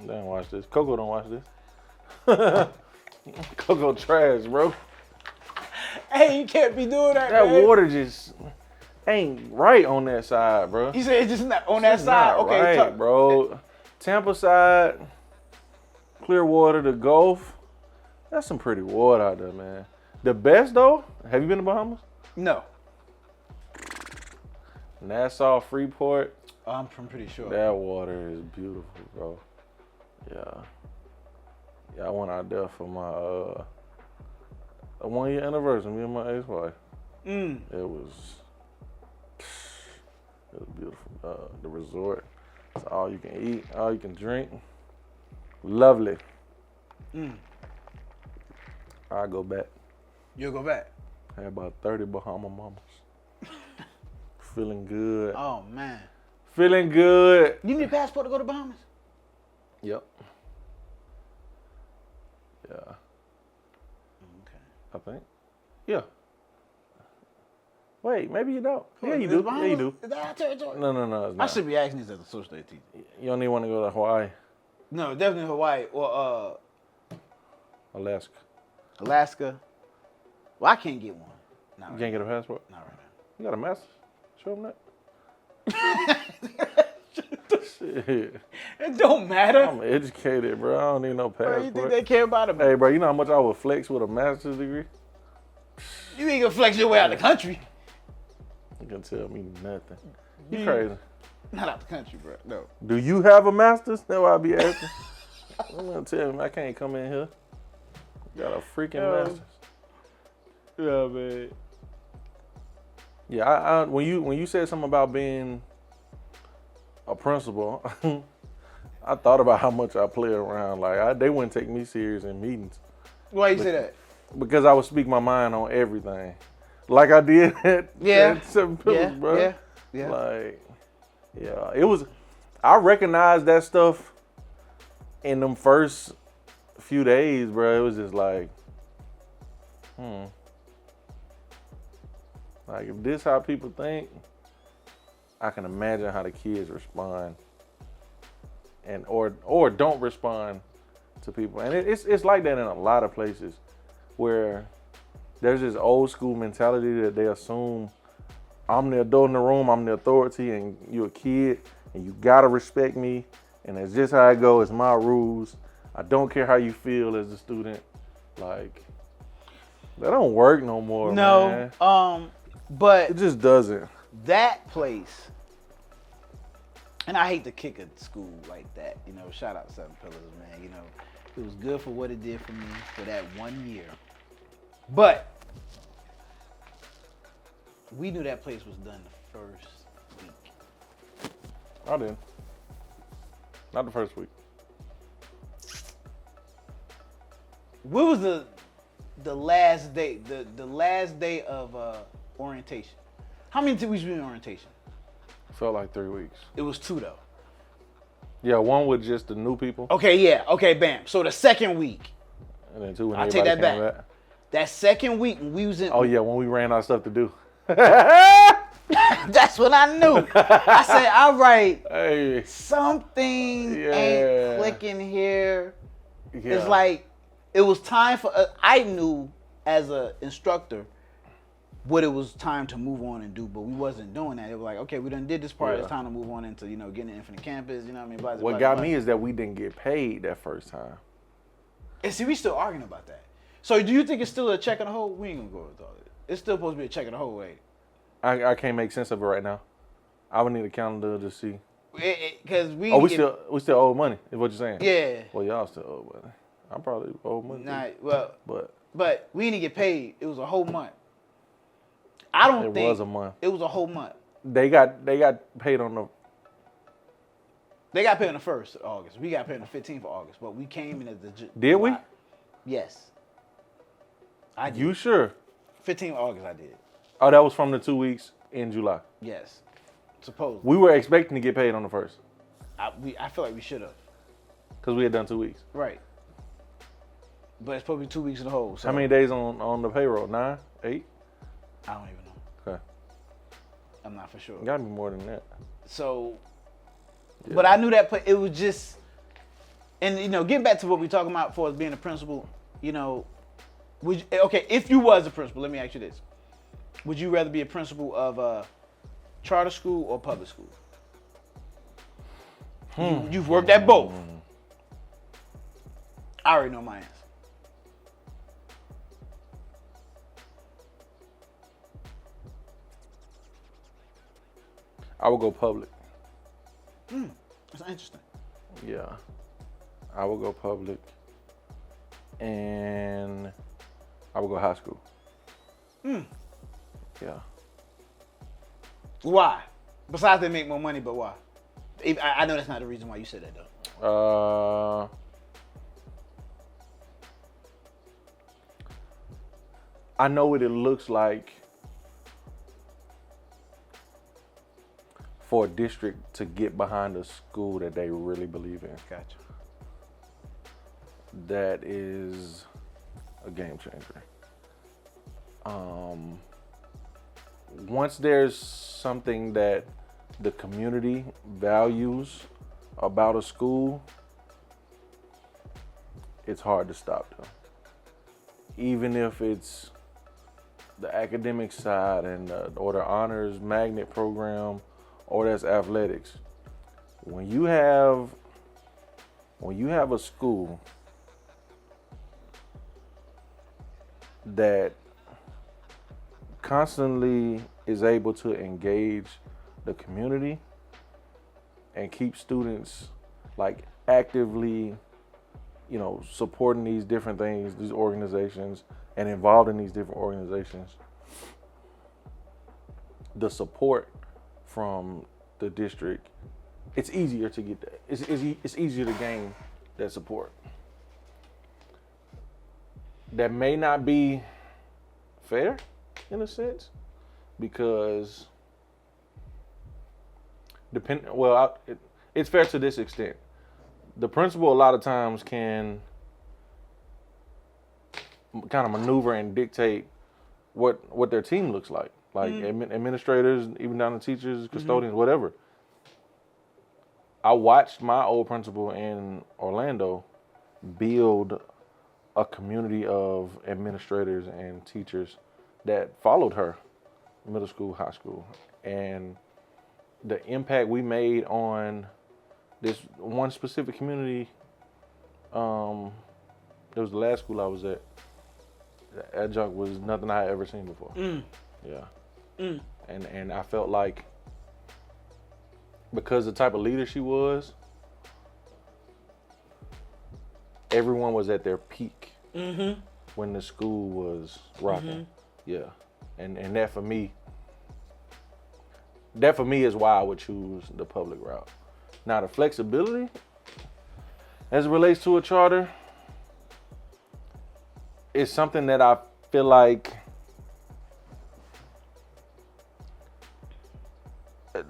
They don't watch this. Coco don't watch this. Coco trash, bro. Hey, you can't be doing that, That man. water just ain't right on that side, bro. You said it's just not on that side? Not Okay, right, bro. Tampa side, Clearwater, the Gulf. That's some pretty water out there, man. The best, though, have you been to Bahamas? No. Nassau, Freeport. I'm pretty sure. That water is beautiful, bro. Yeah, I went out there for my a 1-year anniversary, me and my ex-wife. It was beautiful. The resort, it's all you can eat, all you can drink. Lovely. I'll go back. You'll go back? I had about 30 Bahama mamas. Feeling good. Oh, man. Feeling good. You need a passport to go to Bahamas? Yep. Yeah. Okay. I think. Yeah. Wait, maybe you don't. Yeah, you Is do. Bahamas- Yeah, you do. Is that our territory? No, it's I not. should be asking this as a social studies teacher. You don't even want to go to Hawaii, No, definitely Hawaii or Alaska. Alaska. Well, I can't get one. Not You right can't get a passport? now. Not right You got a master's? Show them that. Shit. It don't matter. I'm educated, bro. I don't need no Bro, passport. you think they care about it? Hey, bro, you know how much I would flex with a master's degree? You ain't gonna flex your way out of the country. You can tell me nothing. You crazy. Not out the country, bro. No. Do you have a master's? That's what I be asking. I'm gonna tell him I can't come in here. Got a freaking master's. Yeah, man. Yeah, I when you said something about being a principal, I thought about how much I play around. Like they wouldn't take me serious in meetings Why you say that? because I would speak my mind on everything, like I did at Seven Pillars, bro. Yeah. Like, yeah, it was. I recognized that stuff in them first few days, bro. It was just like, Like, if this how people think, I can imagine how the kids respond and or don't respond to people, and it's like that in a lot of places where there's this old school mentality that they assume I'm the adult in the room, I'm the authority, and you're a kid, and you gotta respect me, and that's just how I go. It's my rules. I don't care how you feel as a student. Like, that don't work no more, man. But It just doesn't. that place, and I hate to kick a school like that, you know, shout out Seven Pillars, man, you know, it was good for what it did for me for that 1 year. But we knew that place was done the first week. I didn't. Not the first week. What was the last day, the last day of orientation? How many weeks were in orientation? Felt like 3 weeks. It was 2 though. Yeah, one with just the new people, Okay, yeah, okay, bam. So the second week, and then 2 when I'll take everybody that came back. back. That second week when we was in, Oh yeah, when we ran out of stuff to do. that's when I knew. I said, all right, Hey. something Yeah. ain't clicking here. Yeah. It's like it was time for. I knew as an instructor what it was time to move on and do, but we wasn't doing that. It was like, okay, we done did this part. Yeah. It's time to move on into getting an infinite campus. You know what I mean? Blah, blah, What blah, got blah. me is that we didn't get paid that first time. And see, we still arguing about that. So do you think it's still a check in the hole? We ain't gonna go with all that. It's still supposed to be a check in the hole, right? I can't make sense of it right now. I would need a calendar to see. Because we. Oh, we still owe money. Is what you're saying? Yeah. Well, y'all still owe money. I probably owe money. Nah, well, but we didn't get paid. It was a whole month. I don't think it was a month. It was a whole month. They got paid on the. They got paid on the 1st of August. We got paid on the 15th of August, but we came in as the. Did we? Yes. I did. You sure? 15th of August, I did. Oh, that was from the 2 weeks in July. Yes. Supposedly. We were expecting to get paid on the 1st I feel like we should have. because we had done 2 weeks. Right. But it's probably 2 weeks in the hole. So How many days on the payroll? 9, 8? I don't even know. Okay. I'm not for sure. Got to be more than that. So, Yeah. but I knew that it was just, and getting back to what we talking about for us being a principal, okay, if you was a principal, let me ask you this. Would you rather be a principal of a charter school or public school? You've worked at both. I already know my answer. I would go public. That's interesting. Yeah. I would go public. And I would go high school. Yeah. Why? Besides they make more money, but why? I know that's not the reason why you said that though. I know what it looks like for a district to get behind a school that they really believe in. Gotcha. That is a game changer. Once there's something that the community values about a school, it's hard to stop them. Even if it's the academic side or the honors magnet program, or that's athletics. When you have a school that constantly is able to engage the community and keep students like actively, supporting these different things, these organizations, and involved in these different organizations, the support from the district, it's easier to get that. It's easier to gain that support. That may not be fair in a sense, because it's fair to this extent. The principal a lot of times can kind of maneuver and dictate what their team looks like. Like administrators, even down to teachers, custodians, whatever. I watched my old principal in Orlando build a community of administrators and teachers that followed her, middle school, high school, and the impact we made on this one specific community. It was the last school I was at. The adjunct was nothing I had ever seen before. Yeah. And I felt like because the type of leader she was, everyone was at their peak when the school was rocking. Yeah. And that for me is why I would choose the public route. Now the flexibility as it relates to a charter is something that I feel like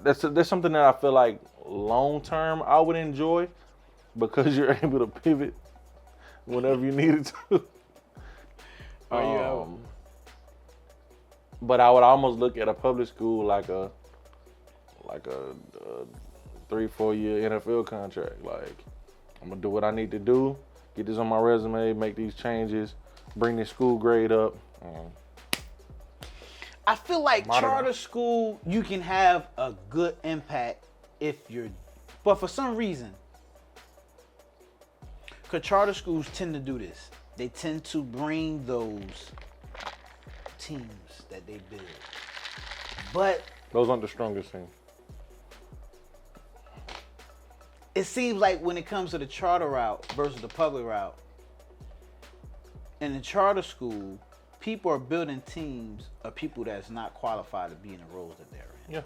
that's something that I feel like long term I would enjoy because you're able to pivot whenever you needed to. But I would almost look at a public school like a 3-4 year NFL contract. Like, I'm gonna do what I need to do, get this on my resume, make these changes, bring this school grade up. I feel like charter school, you can have a good impact but for some reason, because charter schools tend to do this, they tend to bring those teams that they build. But those aren't the strongest things. It seems like when it comes to the charter route versus the public route, in the charter school, people are building teams of people that's not qualified to be in the roles that they're in.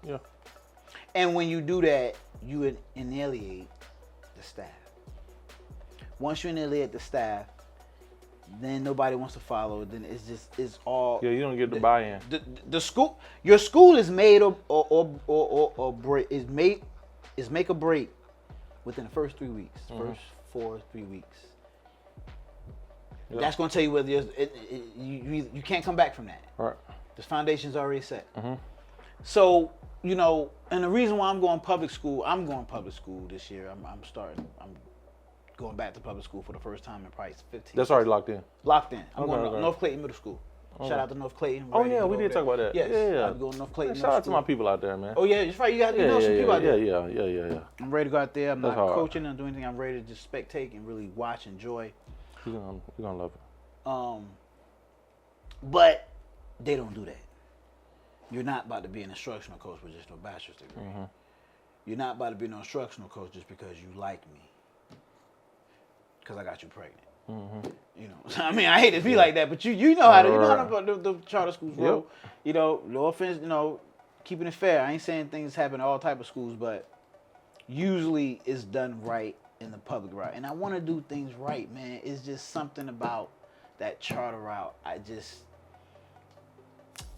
Yeah. And when you do that, you annihilate the staff. Once you annihilate the staff, then nobody wants to follow. Then it's all. Yeah, you don't get the buy-in. The school, your school is made or break. Is make or break within the first 3 weeks. First 3 weeks. Yep. That's going to tell you whether you can't come back from that. Right. The foundation's already set. So, and the reason why I'm going public school this year. I'm going back to public school for the first time in probably 15. That's already locked in. Locked in. I'm going to North Clayton Middle School. Shout out to North Clayton. Oh yeah, we did talk about that. Yes. Yeah. I'm going to North Clayton. Shout out to my people out there, man. Oh yeah, it's right. You got some people out there. Yeah. I'm ready to go out there. I'm not coaching and do anything. I'm ready to just spectate and really watch, enjoy. You're gonna love it. But they don't do that. You're not about to be an instructional coach with just no bachelor's degree. You're not about to be an instructional coach just because you like me. Because I got you pregnant. I mean, I hate to be like that, but you know how the charter schools roll. No offense, keeping it fair. I ain't saying things happen in all type of schools, but usually it's done right in the public route. And I want to do things right, man. It's just something about that charter route.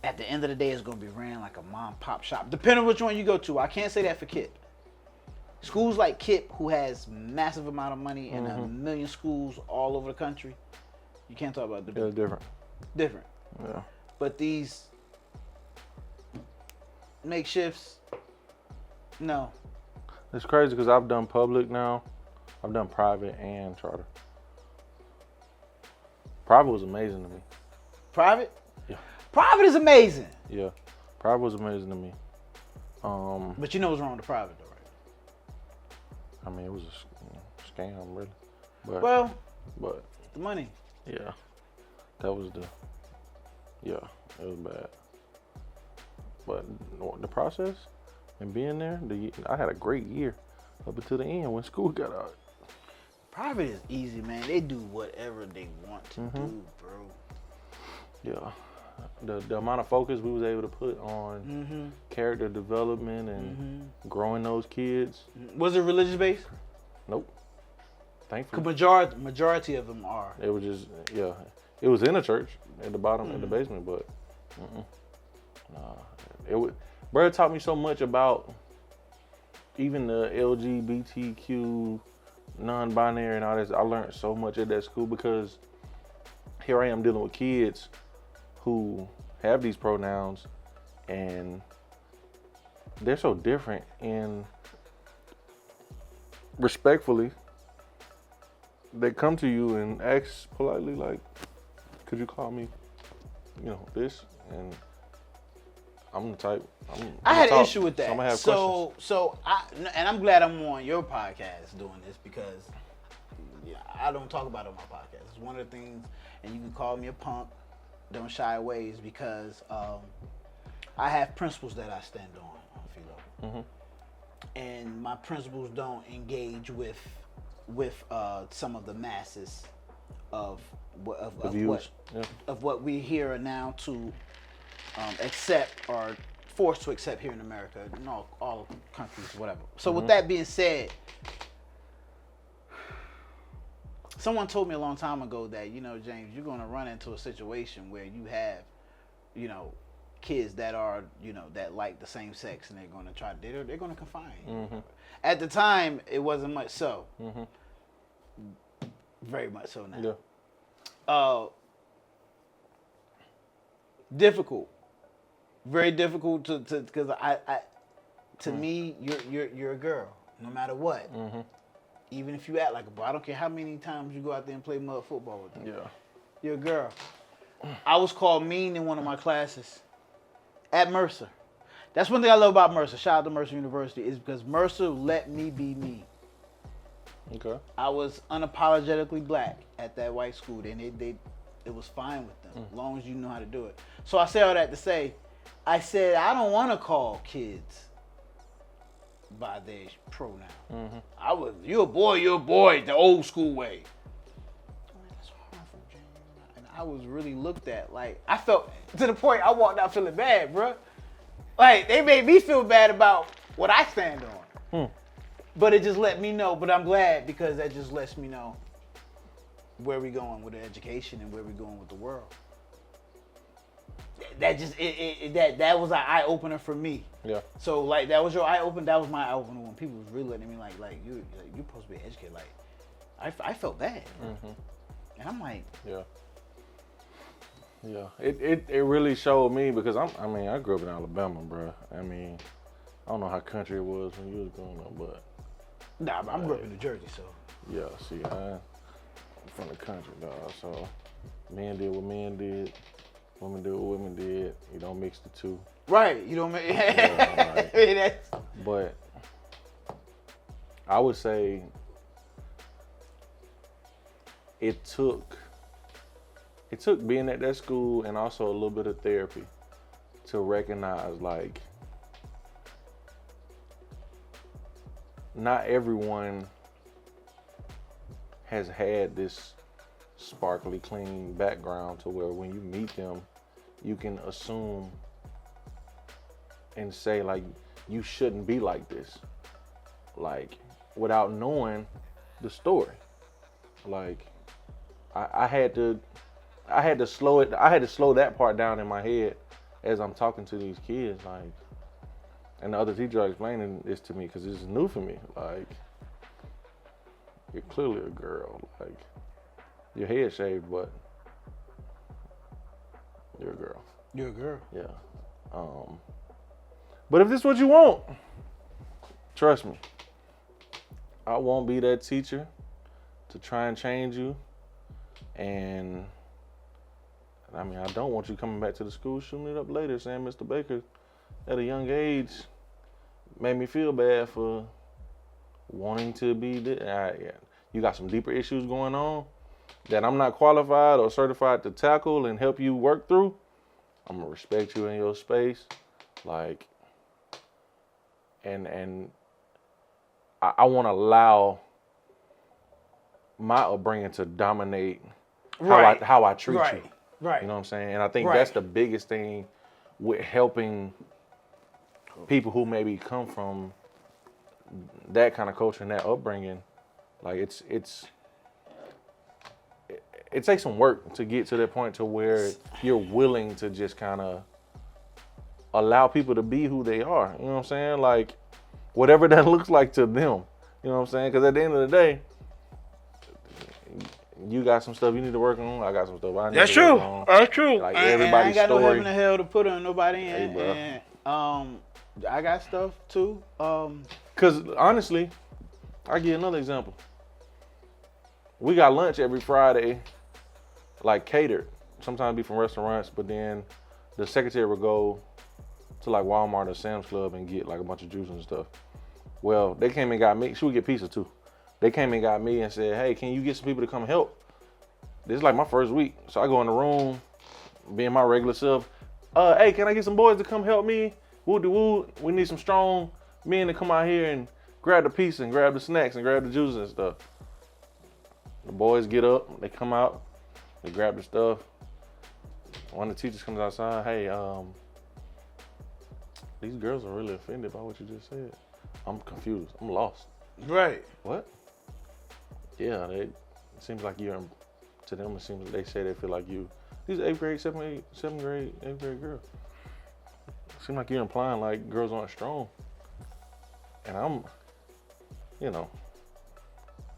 At the end of the day, it's going to be ran like a mom pop shop. Depending on which one you go to. I can't say that for KIPP. Schools like KIPP, who has massive amount of money and a million schools all over the country, you can't talk about the different. Different. Yeah. But these makeshifts, no. It's crazy because I've done public now. I've done private and charter. Private was amazing to me. Private? Yeah. Private is amazing. Yeah. Private was amazing to me. But you know what's wrong with the private though, right? I mean, it was a scam, really. But the money. Yeah, that was it was bad. But the process and being there, I had a great year up until the end when school got out. Private is easy, man. They do whatever they want to do, bro. Yeah. The amount of focus we was able to put on character development and growing those kids. Was it religious based? Nope. Thankfully. Majority of them are. It was just, it was in a church at the bottom, in the basement, but bro, it taught me so much about even the LGBTQ, non-binary and all this. I learned so much at that school because here I am dealing with kids who have these pronouns and they're so different, and respectfully they come to you and ask politely, like, could you call me, this? And I'm the type. I had an talk, issue with that. So I'm gonna have questions. And I'm glad I'm on your podcast doing this because I don't talk about it on my podcast. It's one of the things, and you can call me a punk. Don't shy away, is because I have principles that I stand on Philo. And my principles don't engage with some of the masses of what we here are now to accept or forced to accept here in America, in all countries, whatever. So with that being said, someone told me a long time ago that, James, you're going to run into a situation where you have, kids that are, that like the same sex, and they're going to confine you. At the time, it wasn't much so. Very much so now. Yeah. Difficult. Very difficult because to me, you're a girl, no matter what. Even if you act like a boy, I don't care how many times you go out there and play mud football with them. Yeah. You're a girl. I was called mean in one of my classes at Mercer. That's one thing I love about Mercer. Shout out to Mercer University, is because Mercer let me be me. Okay. I was unapologetically black at that white school, and it was fine with them, as long as you know how to do it. So I say all that to say, I said I don't want to call kids by their pronoun. You're a boy, the old school way. That's harmful, James. And I was really looked at like, I felt, to the point I walked out feeling bad, bro. Like, they made me feel bad about what I stand on. But it just let me know, but I'm glad, because that just lets me know where we going with the education and where we going with the world. That just that was an eye opener for me. Yeah. So like, that was your eye opener. That was my eye opener when people was really letting me like you supposed to be educated. Like, I felt bad. And I'm like, yeah. It really showed me, because I grew up in Alabama, bro. I don't know how country it was when you was growing up, but I'm grew up in New Jersey, so yeah. See, I'm from the country, dog. So men did what men did. Women do what women did. You don't mix the two. Right. You don't make. Right. But I would say it took being at that school and also a little bit of therapy to recognize, like, not everyone has had this sparkly clean background to where when you meet them, you can assume and say, like, you shouldn't be like this, like, without knowing the story. Like, I had to slow that part down in my head as I'm talking to these kids, like, and the other teacher explaining this to me, because this is new for me. Like, you're clearly a girl. Like, your head shaved, but you're a girl. You're a girl. Yeah. But if this is what you want, trust me, I won't be that teacher to try and change you. And I don't want you coming back to the school shooting it up later saying Mr. Baker at a young age made me feel bad for wanting to be this. You got some deeper issues going on that I'm not qualified or certified to tackle and help you work through. I'm gonna respect you in your space, like, and I want to allow my upbringing to dominate how I treat you. Right. You know what I'm saying? And I think that's the biggest thing with helping people who maybe come from that kind of culture and that upbringing. Like, it takes some work to get to that point to where you're willing to just kind of allow people to be who they are. You know what I'm saying? Like, whatever that looks like to them. You know what I'm saying? Because at the end of the day, you got some stuff you need to work on. I got some stuff I need to work on. That's true. Like, everybody's I ain't got story. No heaven or hell to put on nobody in. Hey, and I got stuff too. Because honestly, I'll give you another example. we got lunch every Friday, like catered. Sometimes it'd be from restaurants, but then the secretary would go to like Walmart or Sam's Club and get like a bunch of juice and stuff. Well, they came and got me. She would get pizza too. They came and got me and said, hey, can you get some people to come help? This is like my first week. So I go in the room, being my regular self. Hey, can I get some boys to come help me? Woo-de-woo. We need some strong men to come out here and grab the pizza and grab the snacks and grab the juice and stuff. The boys get up, they come out, they grab the stuff. One of the teachers comes outside, hey, these girls are really offended by what you just said. I'm confused, I'm lost. Right. What? Yeah, it seems like you're, to them it seems like they say they feel like you, these 8th grade, 7th grade, 8th grade girls. It seems like you're implying like girls aren't strong. And I'm,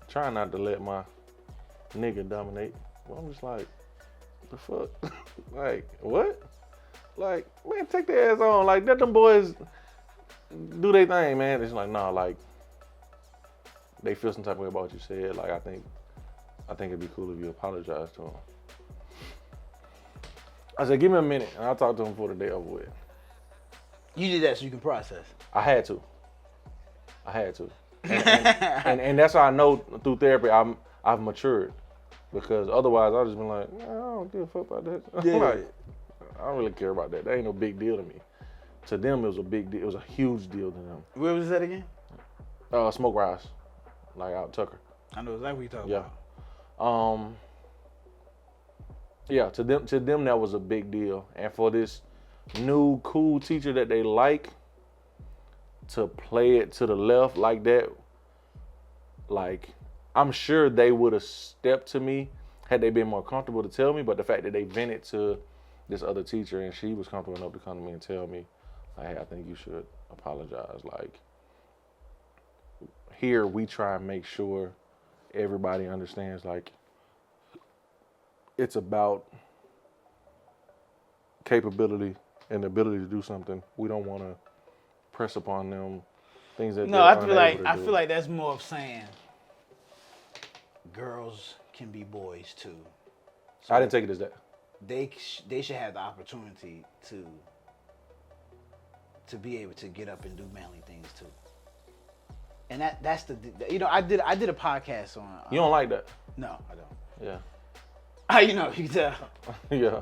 trying not to let my nigga dominate. Well, I'm just like, the fuck? Like, what? Like, man, take their ass on. Like, let them boys do their thing, man. It's like, nah, like, they feel some type of way about what you said. Like, I think it'd be cool if you apologize to them. I said, give me a minute, and I'll talk to them before the day over with. You did that so you can process. I had to. And that's how I know through therapy I've matured. Because otherwise I'd just been like, I don't give a fuck about that. Yeah. Like, I don't really care about that. That ain't no big deal to me. To them, it was a big deal. It was a huge deal to them. Where was that again? Smoke Rise, like out Tucker. I know exactly what you're talking Yeah. about. Yeah. To them that was a big deal. And for this new cool teacher that they like to play it to the left like that, like, I'm sure they would have stepped to me had they been more comfortable to tell me, but the fact that they vented to this other teacher and she was comfortable enough to come to me and tell me, like, hey, I think you should apologize. Like, here we try and make sure everybody understands, like, it's about capability and the ability to do something. We don't want to press upon them things that No, I feel like that's more of saying girls can be boys too. So I didn't take it as that. They should have the opportunity to be able to get up and do manly things too. And that's I did a podcast on. You don't like that? No, I don't. Yeah. You can tell. Yeah.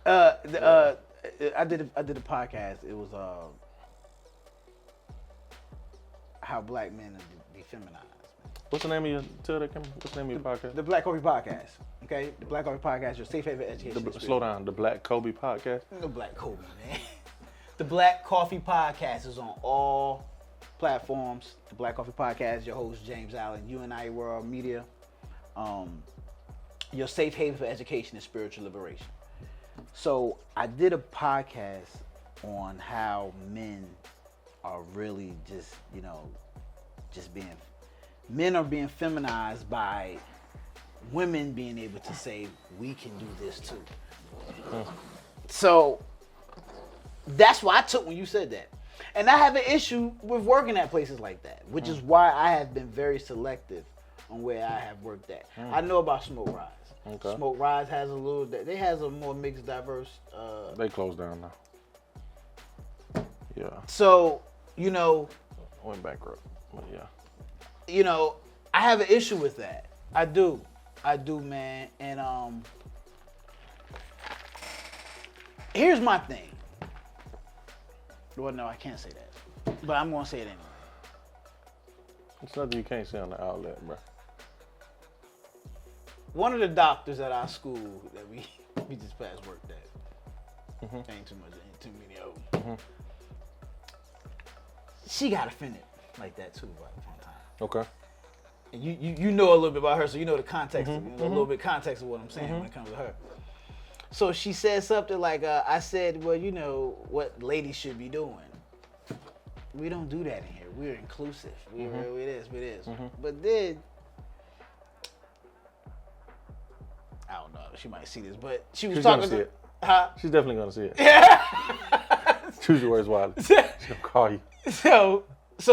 I did a podcast. It was how black men are defeminized. What's the name of what's the name of your podcast? The Black Coffee Podcast. Okay, the Black Coffee Podcast, your safe haven education. Slow down. The Black Kobe Podcast. The Black Kobe, man. The Black Coffee Podcast is on all platforms. The Black Coffee Podcast. Your host James Allen, UNI World Media. Your safe haven for education and spiritual liberation. So I did a podcast on how men are really men are being feminized by women being able to say, we can do this too. So that's why I took when you said that. And I have an issue with working at places like that, which is why I have been very selective on where I have worked at. I know about Smoke Rise. Okay. Smoke Rise has a more mixed, diverse. They closed down now. Yeah. So, Went bankrupt. But yeah. I have an issue with that. I do, man. And here's my thing. Well, no, I can't say that, but I'm gonna say it anyway. It's nothing you can't say on the outlet, bro. One of the doctors at our school that we just passed worked at. Ain't too many of them. She got offended like that too, right, one time. Okay. And you know a little bit about her, so you know the context, a little bit context of what I'm saying when it comes to her. So she said something like, I said, well, you know what ladies should be doing. We don't do that in here. We're inclusive. We is. But then, I don't know, she might see this, but she was talking gonna see to it. Huh? She's definitely gonna see it. Choose your words wisely. She's gonna call you. So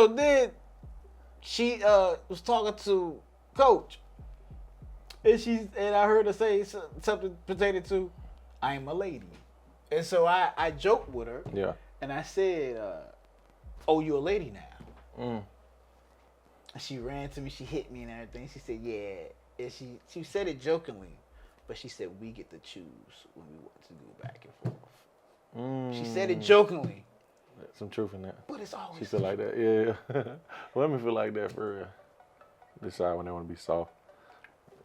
then she was talking to Coach, and I heard her say something pertaining to, I'm a lady. And so I joked with her. Yeah. And I said, oh, you a lady now. Mm. And she ran to me, she hit me and everything. She said, yeah. And she said it jokingly, but she said, we get to choose when we want to go back and forth. She said it jokingly. Some truth in that. But it's always She feel like that, yeah. Women feel like that for real. Decide when they want to be soft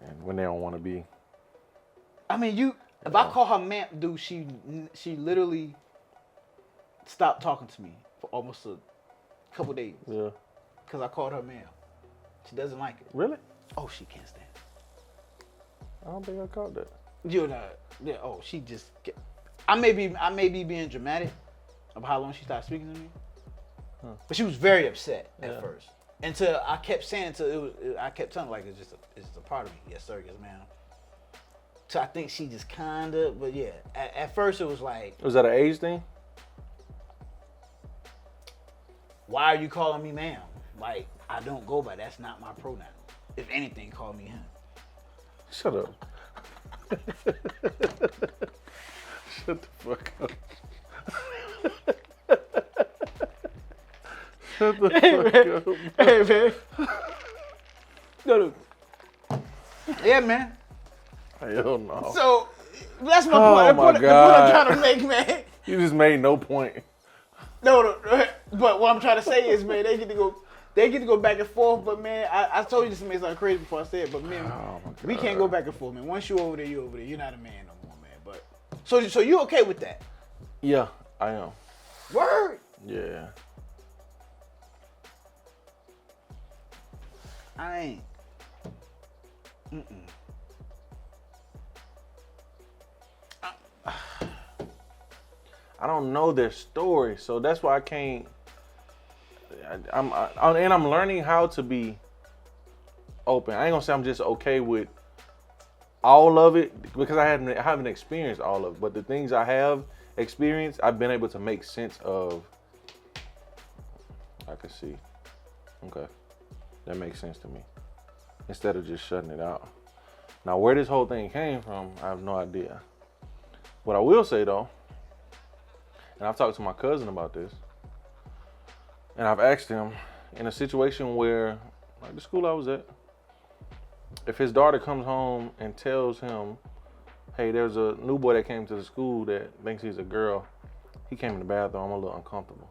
and when they don't want to be. I mean, if I call her ma'am, dude, she literally stopped talking to me for almost a couple days. Yeah. Because I called her ma'am. She doesn't like it. Really? Oh, she can't stand it. I don't think I caught that. You're not. Yeah. Oh, she just. I may be being dramatic of how long she started speaking to me, but she was very upset at first. Until I kept saying, I kept telling her, like, it's just a part of me. Yes, sir. Yes, ma'am. So I think she just kinda, but yeah. At first it was like, Was that an age thing? why are you calling me ma'am? Like, I don't go by. That's not my pronoun. If anything, call me him. Shut up. Shut the fuck up. Shut the fuck up. Hey, man. No. Yeah, man. Hell no. So, that's my Oh, point. my The point I'm God. trying to make, man. You just made no point. No. But what I'm trying to say is, man, they get to go back and forth. But man, I told you this may sound crazy before I said it, but man, we can't go back and forth, man. Once you over there, you over there. You're not a man no more, man. But so you okay with that? Yeah, I am. Word. Yeah. I ain't. I don't know their story, so that's why I can't. I'm learning how to be open. I ain't gonna say I'm just okay with all of it because I haven't experienced all of it. But the things I have experienced, I've been able to make sense of. I can see. Okay, that makes sense to me. Instead of just shutting it out. Now, where this whole thing came from, I have no idea. What I will say though, and I've talked to my cousin about this, and I've asked him, in a situation where, like the school I was at, if his daughter comes home and tells him, hey, there's a new boy that came to the school that thinks he's a girl, he came in the bathroom, I'm a little uncomfortable.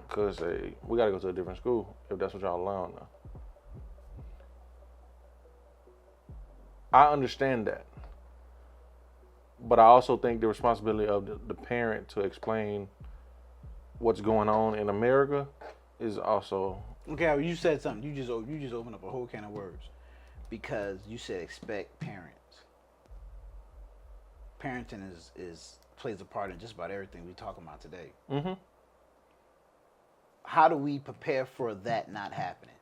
Because hey, we gotta go to a different school if that's what y'all allow now. I understand that. But I also think the responsibility of the parent to explain what's going on in America is also. Okay, well, you said something. You just opened up a whole can of words because you said expect parents. Parenting is plays a part in just about everything we talking about today. Mm-hmm. How do we prepare for that not happening?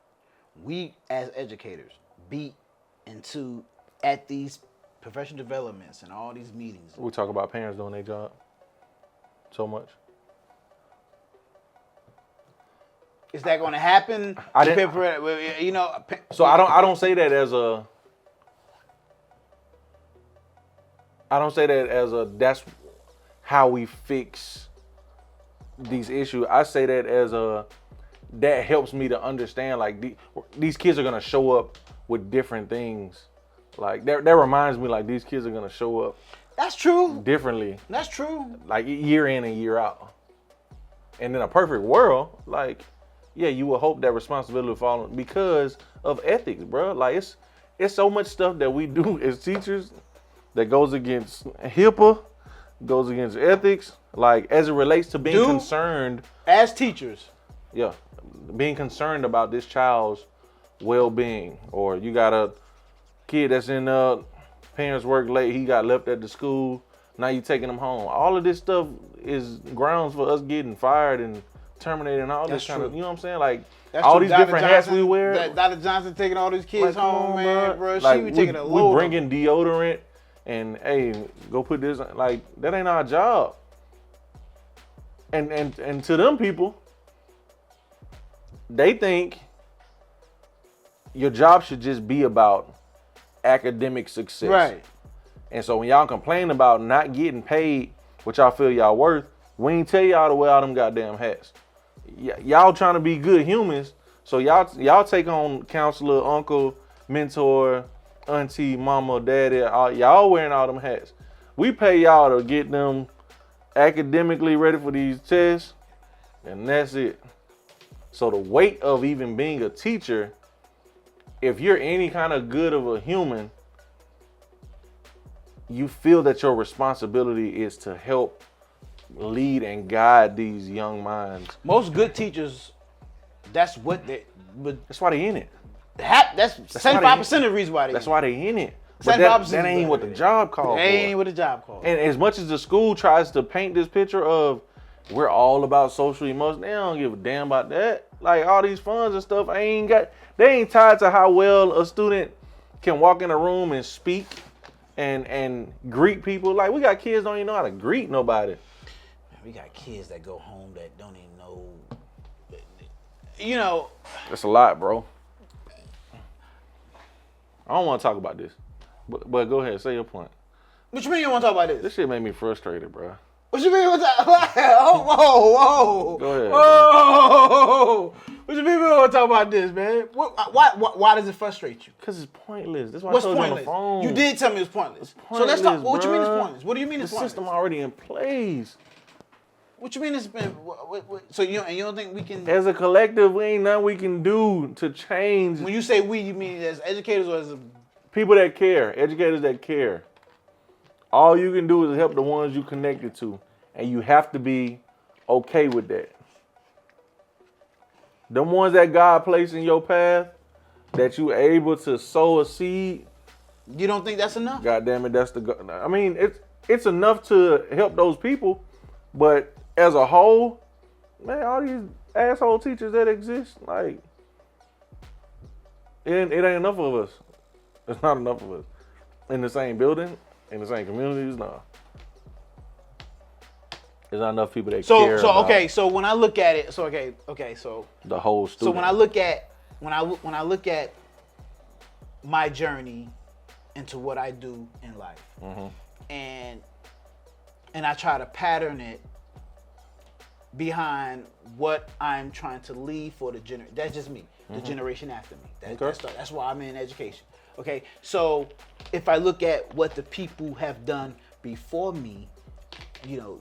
We as educators be into at these professional developments and all these meetings. We talk about parents doing their job so much. Is that going to happen? You know. So I don't say that as a. I don't say that as a. That's how we fix these issues. I say that as a. That helps me to understand like these kids are gonna show up with different things. Like that reminds me like these kids are gonna show up. That's true. Differently. That's true. Like year in and year out. And in a perfect world, like, yeah, you would hope that responsibility would fall because of ethics, bro. Like it's so much stuff that we do as teachers that goes against HIPAA, goes against ethics, like as it relates to being concerned as teachers. Yeah, being concerned about this child's well-being, or you got a kid that's in parents work late, he got left at the school, now you taking him home. All of this stuff is grounds for us getting fired and terminated and all this kind of, you know what I'm saying? Like all these different hats we wear. Dr. Johnson taking all these kids like, home, man, bro. Like, she was taking a load. We bringing deodorant and hey, go put this, like that ain't our job. And to them people, they think your job should just be about academic success. Right. And so when y'all complain about not getting paid what y'all feel y'all worth, we ain't tell y'all to wear all them goddamn hats. Y'all trying to be good humans, so y'all take on counselor, uncle, mentor, auntie, mama, daddy, y'all wearing all them hats. We pay y'all to get them academically ready for these tests, and that's it. So the weight of even being a teacher, if you're any kind of good of a human, you feel that your responsibility is to help lead and guide these young minds. Most good teachers, that's what they. But That's why they in it. that's 75% of the reason why they. That's why they in it. But 75% that ain't what the job called for. That ain't what the job called. And as much as the school tries to paint this picture of we're all about social emotion, they don't give a damn about that. Like all these funds and stuff, they ain't tied to how well a student can walk in a room and speak and greet people. Like we got kids don't even know how to greet nobody. We got kids that go home that don't even know. You know. That's a lot, bro. I don't want to talk about this, but go ahead, say your point. What you mean you want to talk about this? This shit made me frustrated, bro. What you mean with that? Whoa. Go ahead. Whoa. What you mean we want to talk about this, man? Why does it frustrate you? Because it's pointless. That's why What's I told you on pointless? the phone. You did tell me it's pointless. It's So let's talk. pointless, What you mean it's bruh. pointless? What do you mean it's The pointless? system already in place. What you mean it's been? So you don't think we can? As a collective, we ain't nothing we can do to change. When you say we, you mean as educators or as a? People that care, educators that care. All you can do is help the ones you connected to. And you have to be okay with that. The ones that God placed in your path, that you able to sow a seed. You don't think that's enough? God damn it, I mean, it's enough to help those people. But as a whole, man, all these asshole teachers that exist, like, it ain't enough of us. It's not enough of us. In the same building, in the same communities, no. There's not enough people that care about okay, so when I look at it, so the whole student. so when I look at my journey into what I do in life, and I try to pattern it behind what I'm trying to leave for the generation. That's just me, the generation after me. That's why I'm in education. Okay, so if I look at what the people have done before me, you know,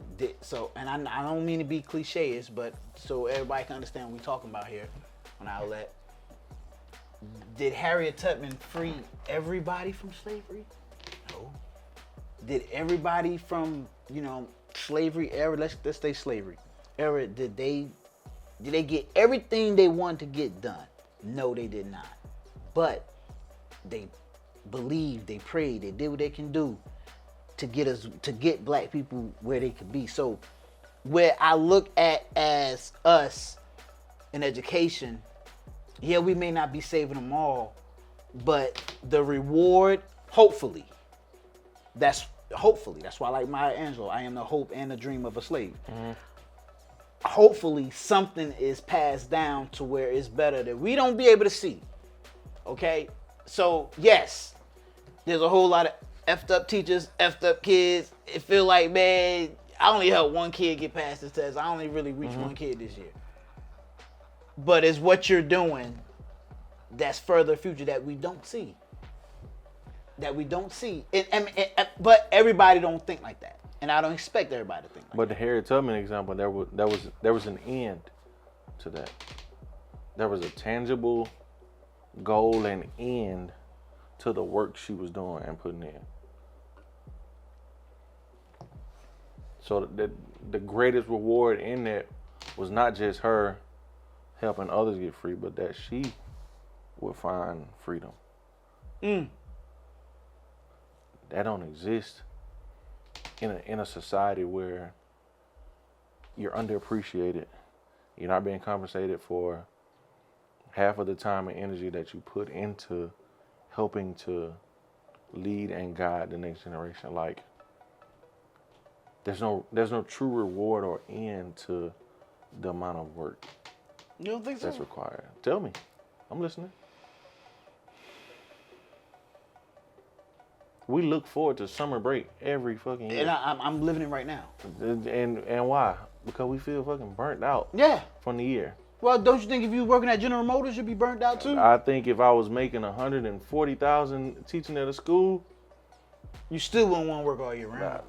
and I don't mean to be cliches, but so everybody can understand what we're talking about here on Outlet. Did Harriet Tubman free everybody from slavery? No. Did everybody from, slavery era, let's say slavery era, did they get everything they wanted to get done? No, they did not. But they believed, they prayed, they did what they can do to get black people where they could be. So where I look at as us in education, yeah, we may not be saving them all, but the reward, hopefully, that's why I like Maya Angelou. I am the hope and the dream of a slave. Hopefully something is passed down to where it's better that we don't be able to see. Okay? So yes, there's a whole lot of effed up teachers, effed up kids. It feel like, man, I only helped one kid get past this test. I only really reached one kid this year. But it's what you're doing that's further future that we don't see. But everybody don't think like that. And I don't expect everybody to think like that. But the Harriet Tubman example, there was an end to that. There was a tangible goal and end to the work she was doing and putting in. So the greatest reward in that was not just her helping others get free, but that she would find freedom. That don't exist in a society where you're underappreciated. You're not being compensated for half of the time and energy that you put into helping to lead and guide the next generation. Like, there's no true reward or end to the amount of work You don't think so? that's required. Tell me. I'm listening. we look forward to summer break every fucking year. And I'm living it right now. And why? Because we feel fucking burnt out Yeah. from the year. Well, don't you think if you was working at General Motors, you'd be burnt out too? I think if I was making $140,000 teaching at a school, You still wouldn't want to work all year round.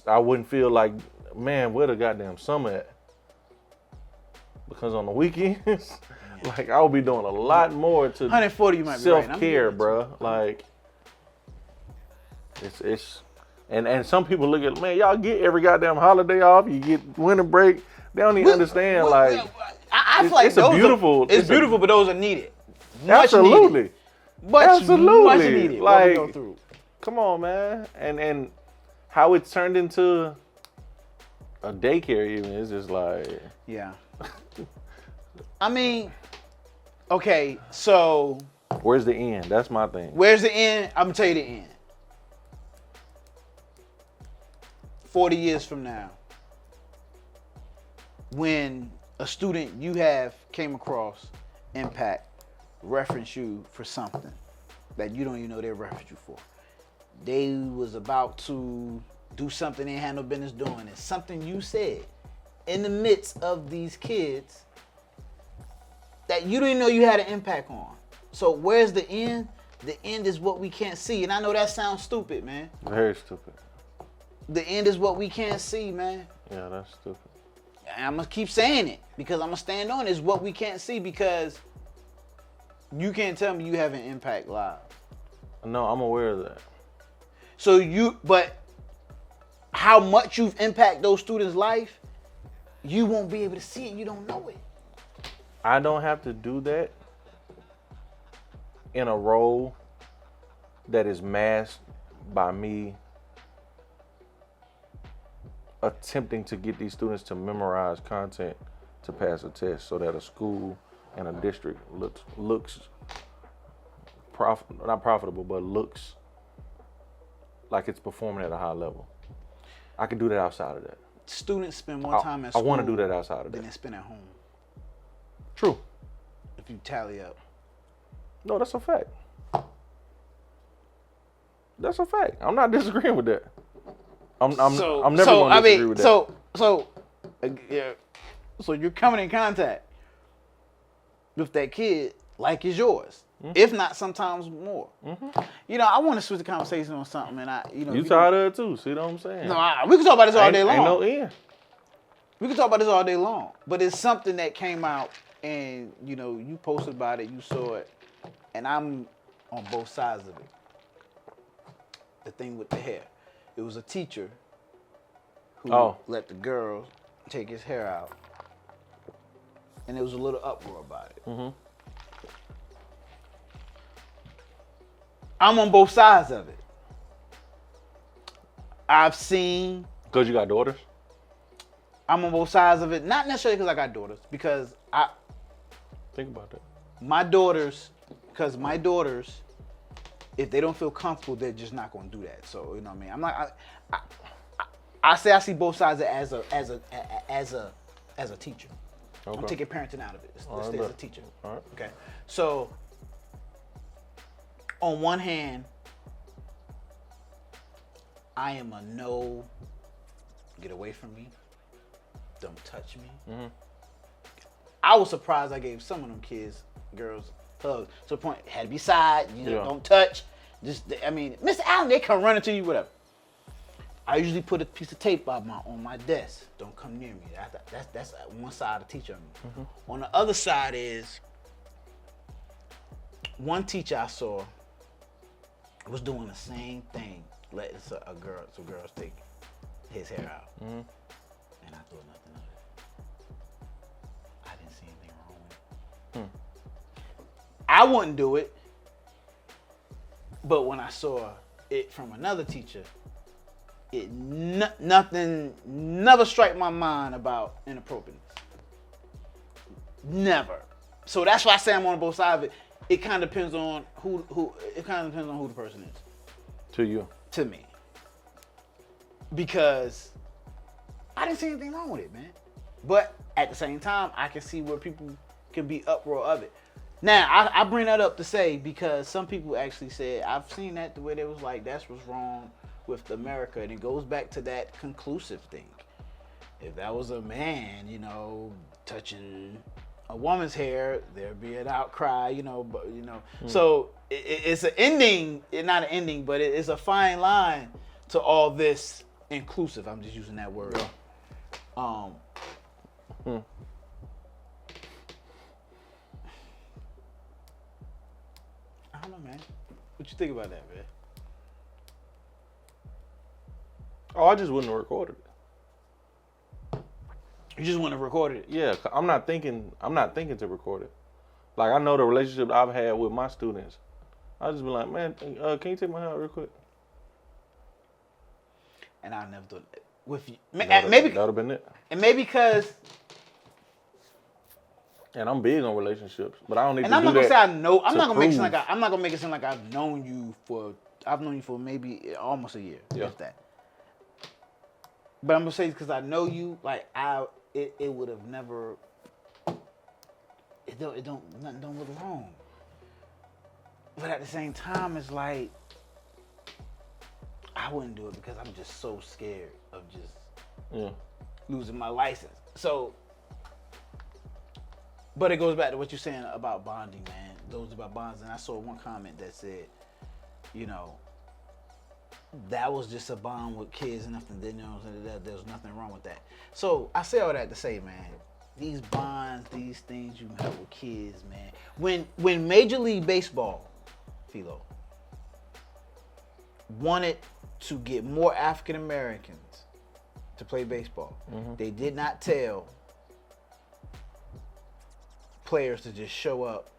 I wouldn't feel like, man, where the goddamn summer at? Because on the weekends, like I would be doing a lot more to 140, you might be right. self-care, bro. Like it's and some people look at, man, y'all get every goddamn holiday off. You get winter break. They don't even understand. I feel like it's a beautiful. It's beautiful, but those are needed. Absolutely. Needed. Absolutely. Much needed. Like, what we go through. Come on, man. And how it's turned into a daycare even is just like. Yeah. I mean, okay, so. Where's the end? That's my thing. Where's the end? I'm gonna tell you the end. 40 years from now, when a student you have came across, impact, reference you for something that you don't even know they referenced you for. They was about to do something they had no business doing. It's something you said in the midst of these kids that you didn't know you had an impact on. So where's the end? The end is what we can't see. And I know that sounds stupid, man. Very stupid. The end is what we can't see, man. Yeah, that's stupid. And I'm going to keep saying it because I'm going to stand on it. It's what we can't see because you can't tell me you have an impact live. No, I'm aware of that. But how much you've impacted those students' life, you won't be able to see it. You don't know it. I don't have to do that in a role that is masked by me attempting to get these students to memorize content to pass a test so that a school and a district looks not profitable, but looks like it's performing at a high level. I can do that outside of that. Students spend more time at school I want to do that outside of than that. they spend at home. True. If you tally up. No, that's a fact. That's a fact. I'm not disagreeing with that. I'm never going to disagree with that. So you're coming in contact with that kid like it's yours, if not sometimes more. Mm-hmm. You know, I want to switch the conversation on something, and you tired of it too? See what I'm saying? No, we can talk about this all day long. Ain't no end. We can talk about this all day long, but it's something that came out, and you posted about it, you saw it, and I'm on both sides of it. The thing with the hair, it was a teacher who let the girl take his hair out, and there was a little uproar about it. Mm-hmm. I'm on both sides of it. I've seen. Because you got daughters? I'm on both sides of it. Not necessarily because I got daughters, because think about that. My daughters, if they don't feel comfortable, they're just not going to do that. So, you know what I mean? I'm not. I see both sides as a teacher. Okay. I'm taking parenting out of it. Let's stay as a teacher. All right. Okay. So, on one hand, I am a no. Get away from me. Don't touch me. Mm-hmm. I was surprised I gave some of them girls hugs. To the point, it had to be side. Don't touch. Mr. Allen, they come running to you, whatever. I usually put a piece of tape on my desk. Don't come near me. That's one side of the teacher. Mm-hmm. On the other side is one teacher I saw was doing the same thing, letting some girls take his hair out. Mm-hmm. And I thought nothing of it. I didn't see anything wrong with it. I wouldn't do it, but when I saw it from another teacher, nothing never struck my mind about inappropriateness. Never. So that's why I say I'm on both sides of it. It kind of depends on who the person is. To you. To me. Because I didn't see anything wrong with it, man. But at the same time, I can see where people can be uproar of it. Now, I bring that up to say because some people actually said, I've seen that the way they was like, that's what's wrong with America. And it goes back to that conclusive thing. If that was a man, touching a woman's hair, there'd be an outcry, So it's an ending, not an ending, but it's a fine line to all this inclusive. I'm just using that word. I don't know, man. What you think about that, man? Oh, I just wouldn't have recorded it. You just want to record it? Yeah, I'm not thinking to record it. Like, I know the relationship I've had with my students. I just be like, man, can you take my hair out real quick? And I've never done it with you. That would have been it. And maybe because. And I'm big on relationships, but I don't need And to I'm do not gonna that. say I know. I'm to not gonna make it prove. seem like I'm not gonna make it seem like I've known you for maybe almost a year. Yeah. If that. But I'm gonna say because I know you, like it would have never. Nothing don't look wrong. But at the same time, it's like I wouldn't do it because I'm just so scared of just losing my license. So, but it goes back to what you're saying about bonding, man. Those about bonds, and I saw one comment that said, that was just a bond with kids and nothing. There was nothing wrong with that. So I say all that to say, man, these bonds, these things you have with kids, man. When Major League Baseball, Philo, wanted to get more African Americans to play baseball, they did not tell players to just show up,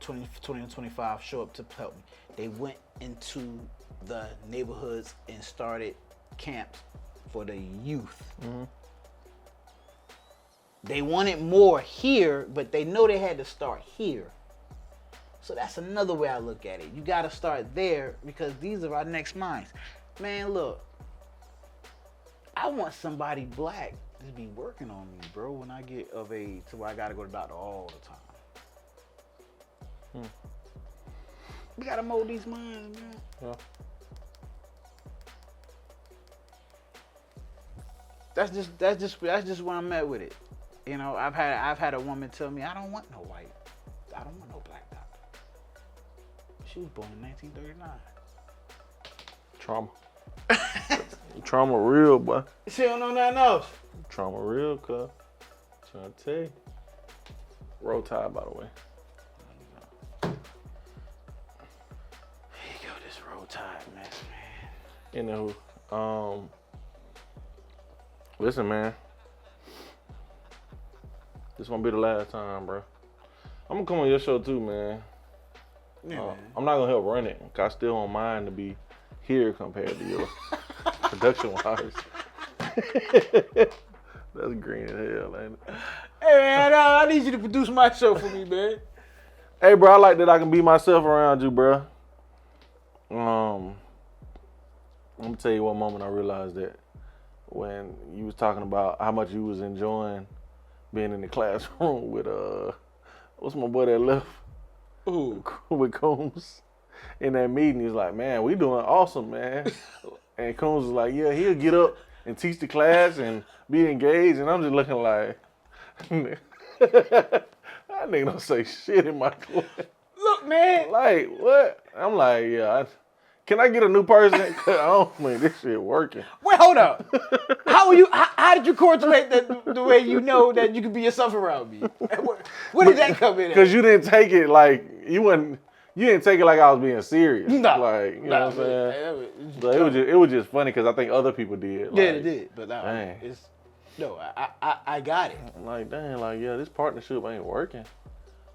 20 and 25, show up to help me. They went into the neighborhoods and started camps for the youth. They wanted more here, but they know they had to start here. So that's another way I look at it. You got to start there because these are our next minds. Man, look, I want somebody black to be working on me, bro, when I get of age to where I got to go to the doctor all the time. We got to mold these minds, man. Yeah. That's just where I'm at with it. I've had a woman tell me, I don't want no black doctor. She was born in 1939. Trauma. Trauma real, boy. She don't know nothing else. Trauma real, cuz. Trying to tell you. Roll Tide, by the way. Here you go, this Roll Tide mess, man. Listen, man. This won't be the last time, bro. I'm gonna come on your show too, man. Yeah, man. I'm not gonna help run it, cause I still don't mind to be here compared to your production wise. That's green as hell, ain't it? Hey, man, I need you to produce my show for me, man. Hey, bro, I like that I can be myself around you, bro. I'm gonna tell you one moment I realized that when you was talking about how much you was enjoying being in the classroom with what's my boy that left? Ooh. With Combs. In that meeting, he's like, man, we doing awesome, man. And Combs was like, yeah, he'll get up and teach the class and be engaged. And I'm just looking like, that nigga don't say shit in my class. Look, man. Like, what? I'm like, yeah, can I get a new person? Cause I don't think this shit working. Wait, hold up. How did you correlate that the way you know that you can be yourself around me? Where did that come in at? Because you didn't take it like, you didn't take it like I was being serious. No. Like, you know what I'm saying? So it was just funny because I think other people did. Like, Yeah, it did. But dang. I got it. I'm like, dang, like, yeah, this partnership ain't working.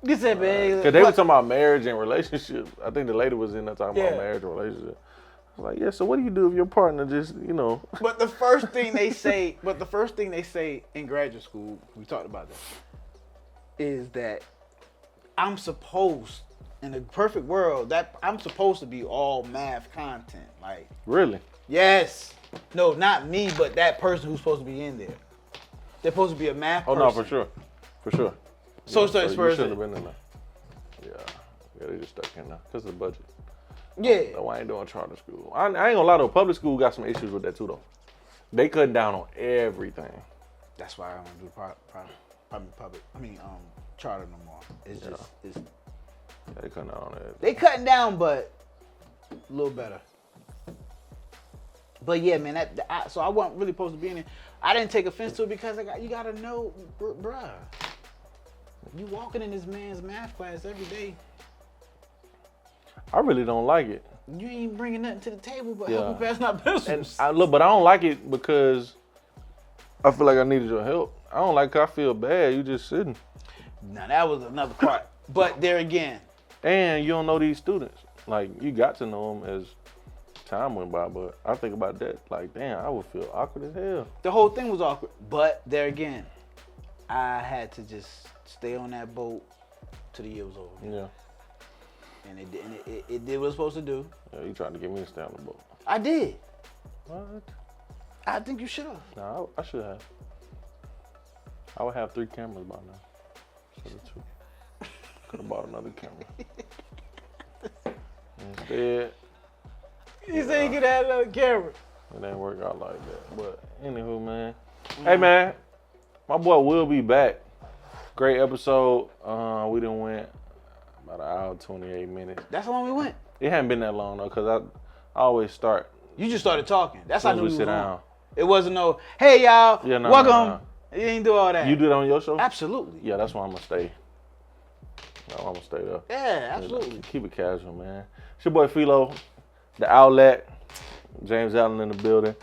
You said, man. Because they were talking about marriage and relationships. I think the lady was in there talking about Yeah. marriage and relationship. I was like, yeah, so what do you do if your partner just, But the first thing they say, in graduate school, we talked about that, is that I'm supposed, in a perfect world, that I'm supposed to be all math content. Like, Really? yes. No, not me, but that person who's supposed to be in there. They're supposed to be a math person. Oh, no, for sure. For sure. So you person. shouldn't have been in there. Yeah. Yeah, they just stuck in there because of the budget. Yeah. So I ain't doing charter school. I ain't gonna lie though, public school got some issues with that too though. They cutting down on everything. That's why I don't do charter no more. It's just Yeah, they cutting down on that. they cutting down, but a little better. But yeah, man, so I wasn't really supposed to be in it. I didn't take offense to it because you gotta know, bruh. You walking in this man's math class every day. I really don't like it. You ain't bringing nothing to the table but Yeah. helping pass out pencils. And but I don't like it because I feel like I needed your help. I don't like 'cause I feel bad. You just sitting. Now that was another part. But there again, And you don't know these students. Like, you got to know them as time went by, but I think about that, like, damn, I would feel awkward as hell. the whole thing was awkward. But there again, I had to just stay on that boat till the year was over. Yeah. And it did what it was supposed to do. Yeah, you trying to get me to stay on the boat. I did. What? I think you should have. No, I should have. I would have 3 cameras by now. Instead of 2. Could have bought another camera. Instead, You said you could have another camera. it didn't work out like that. But anywho, man. Hey, man. My boy will be back. Great episode. We done went about an hour, 28 minutes. That's how long we went. It hadn't been that long, though, because I always start. You just started talking. That's how I As knew we we sit was on. down. It wasn't no, hey y'all, Yeah, no, welcome. no. You didn't do all that. You do that on your show? Absolutely. Yeah, that's why I'm going to stay. I'm going to stay there. Yeah, absolutely. Keep it casual, man. It's your boy Philo, the outlet. James Allen in the building.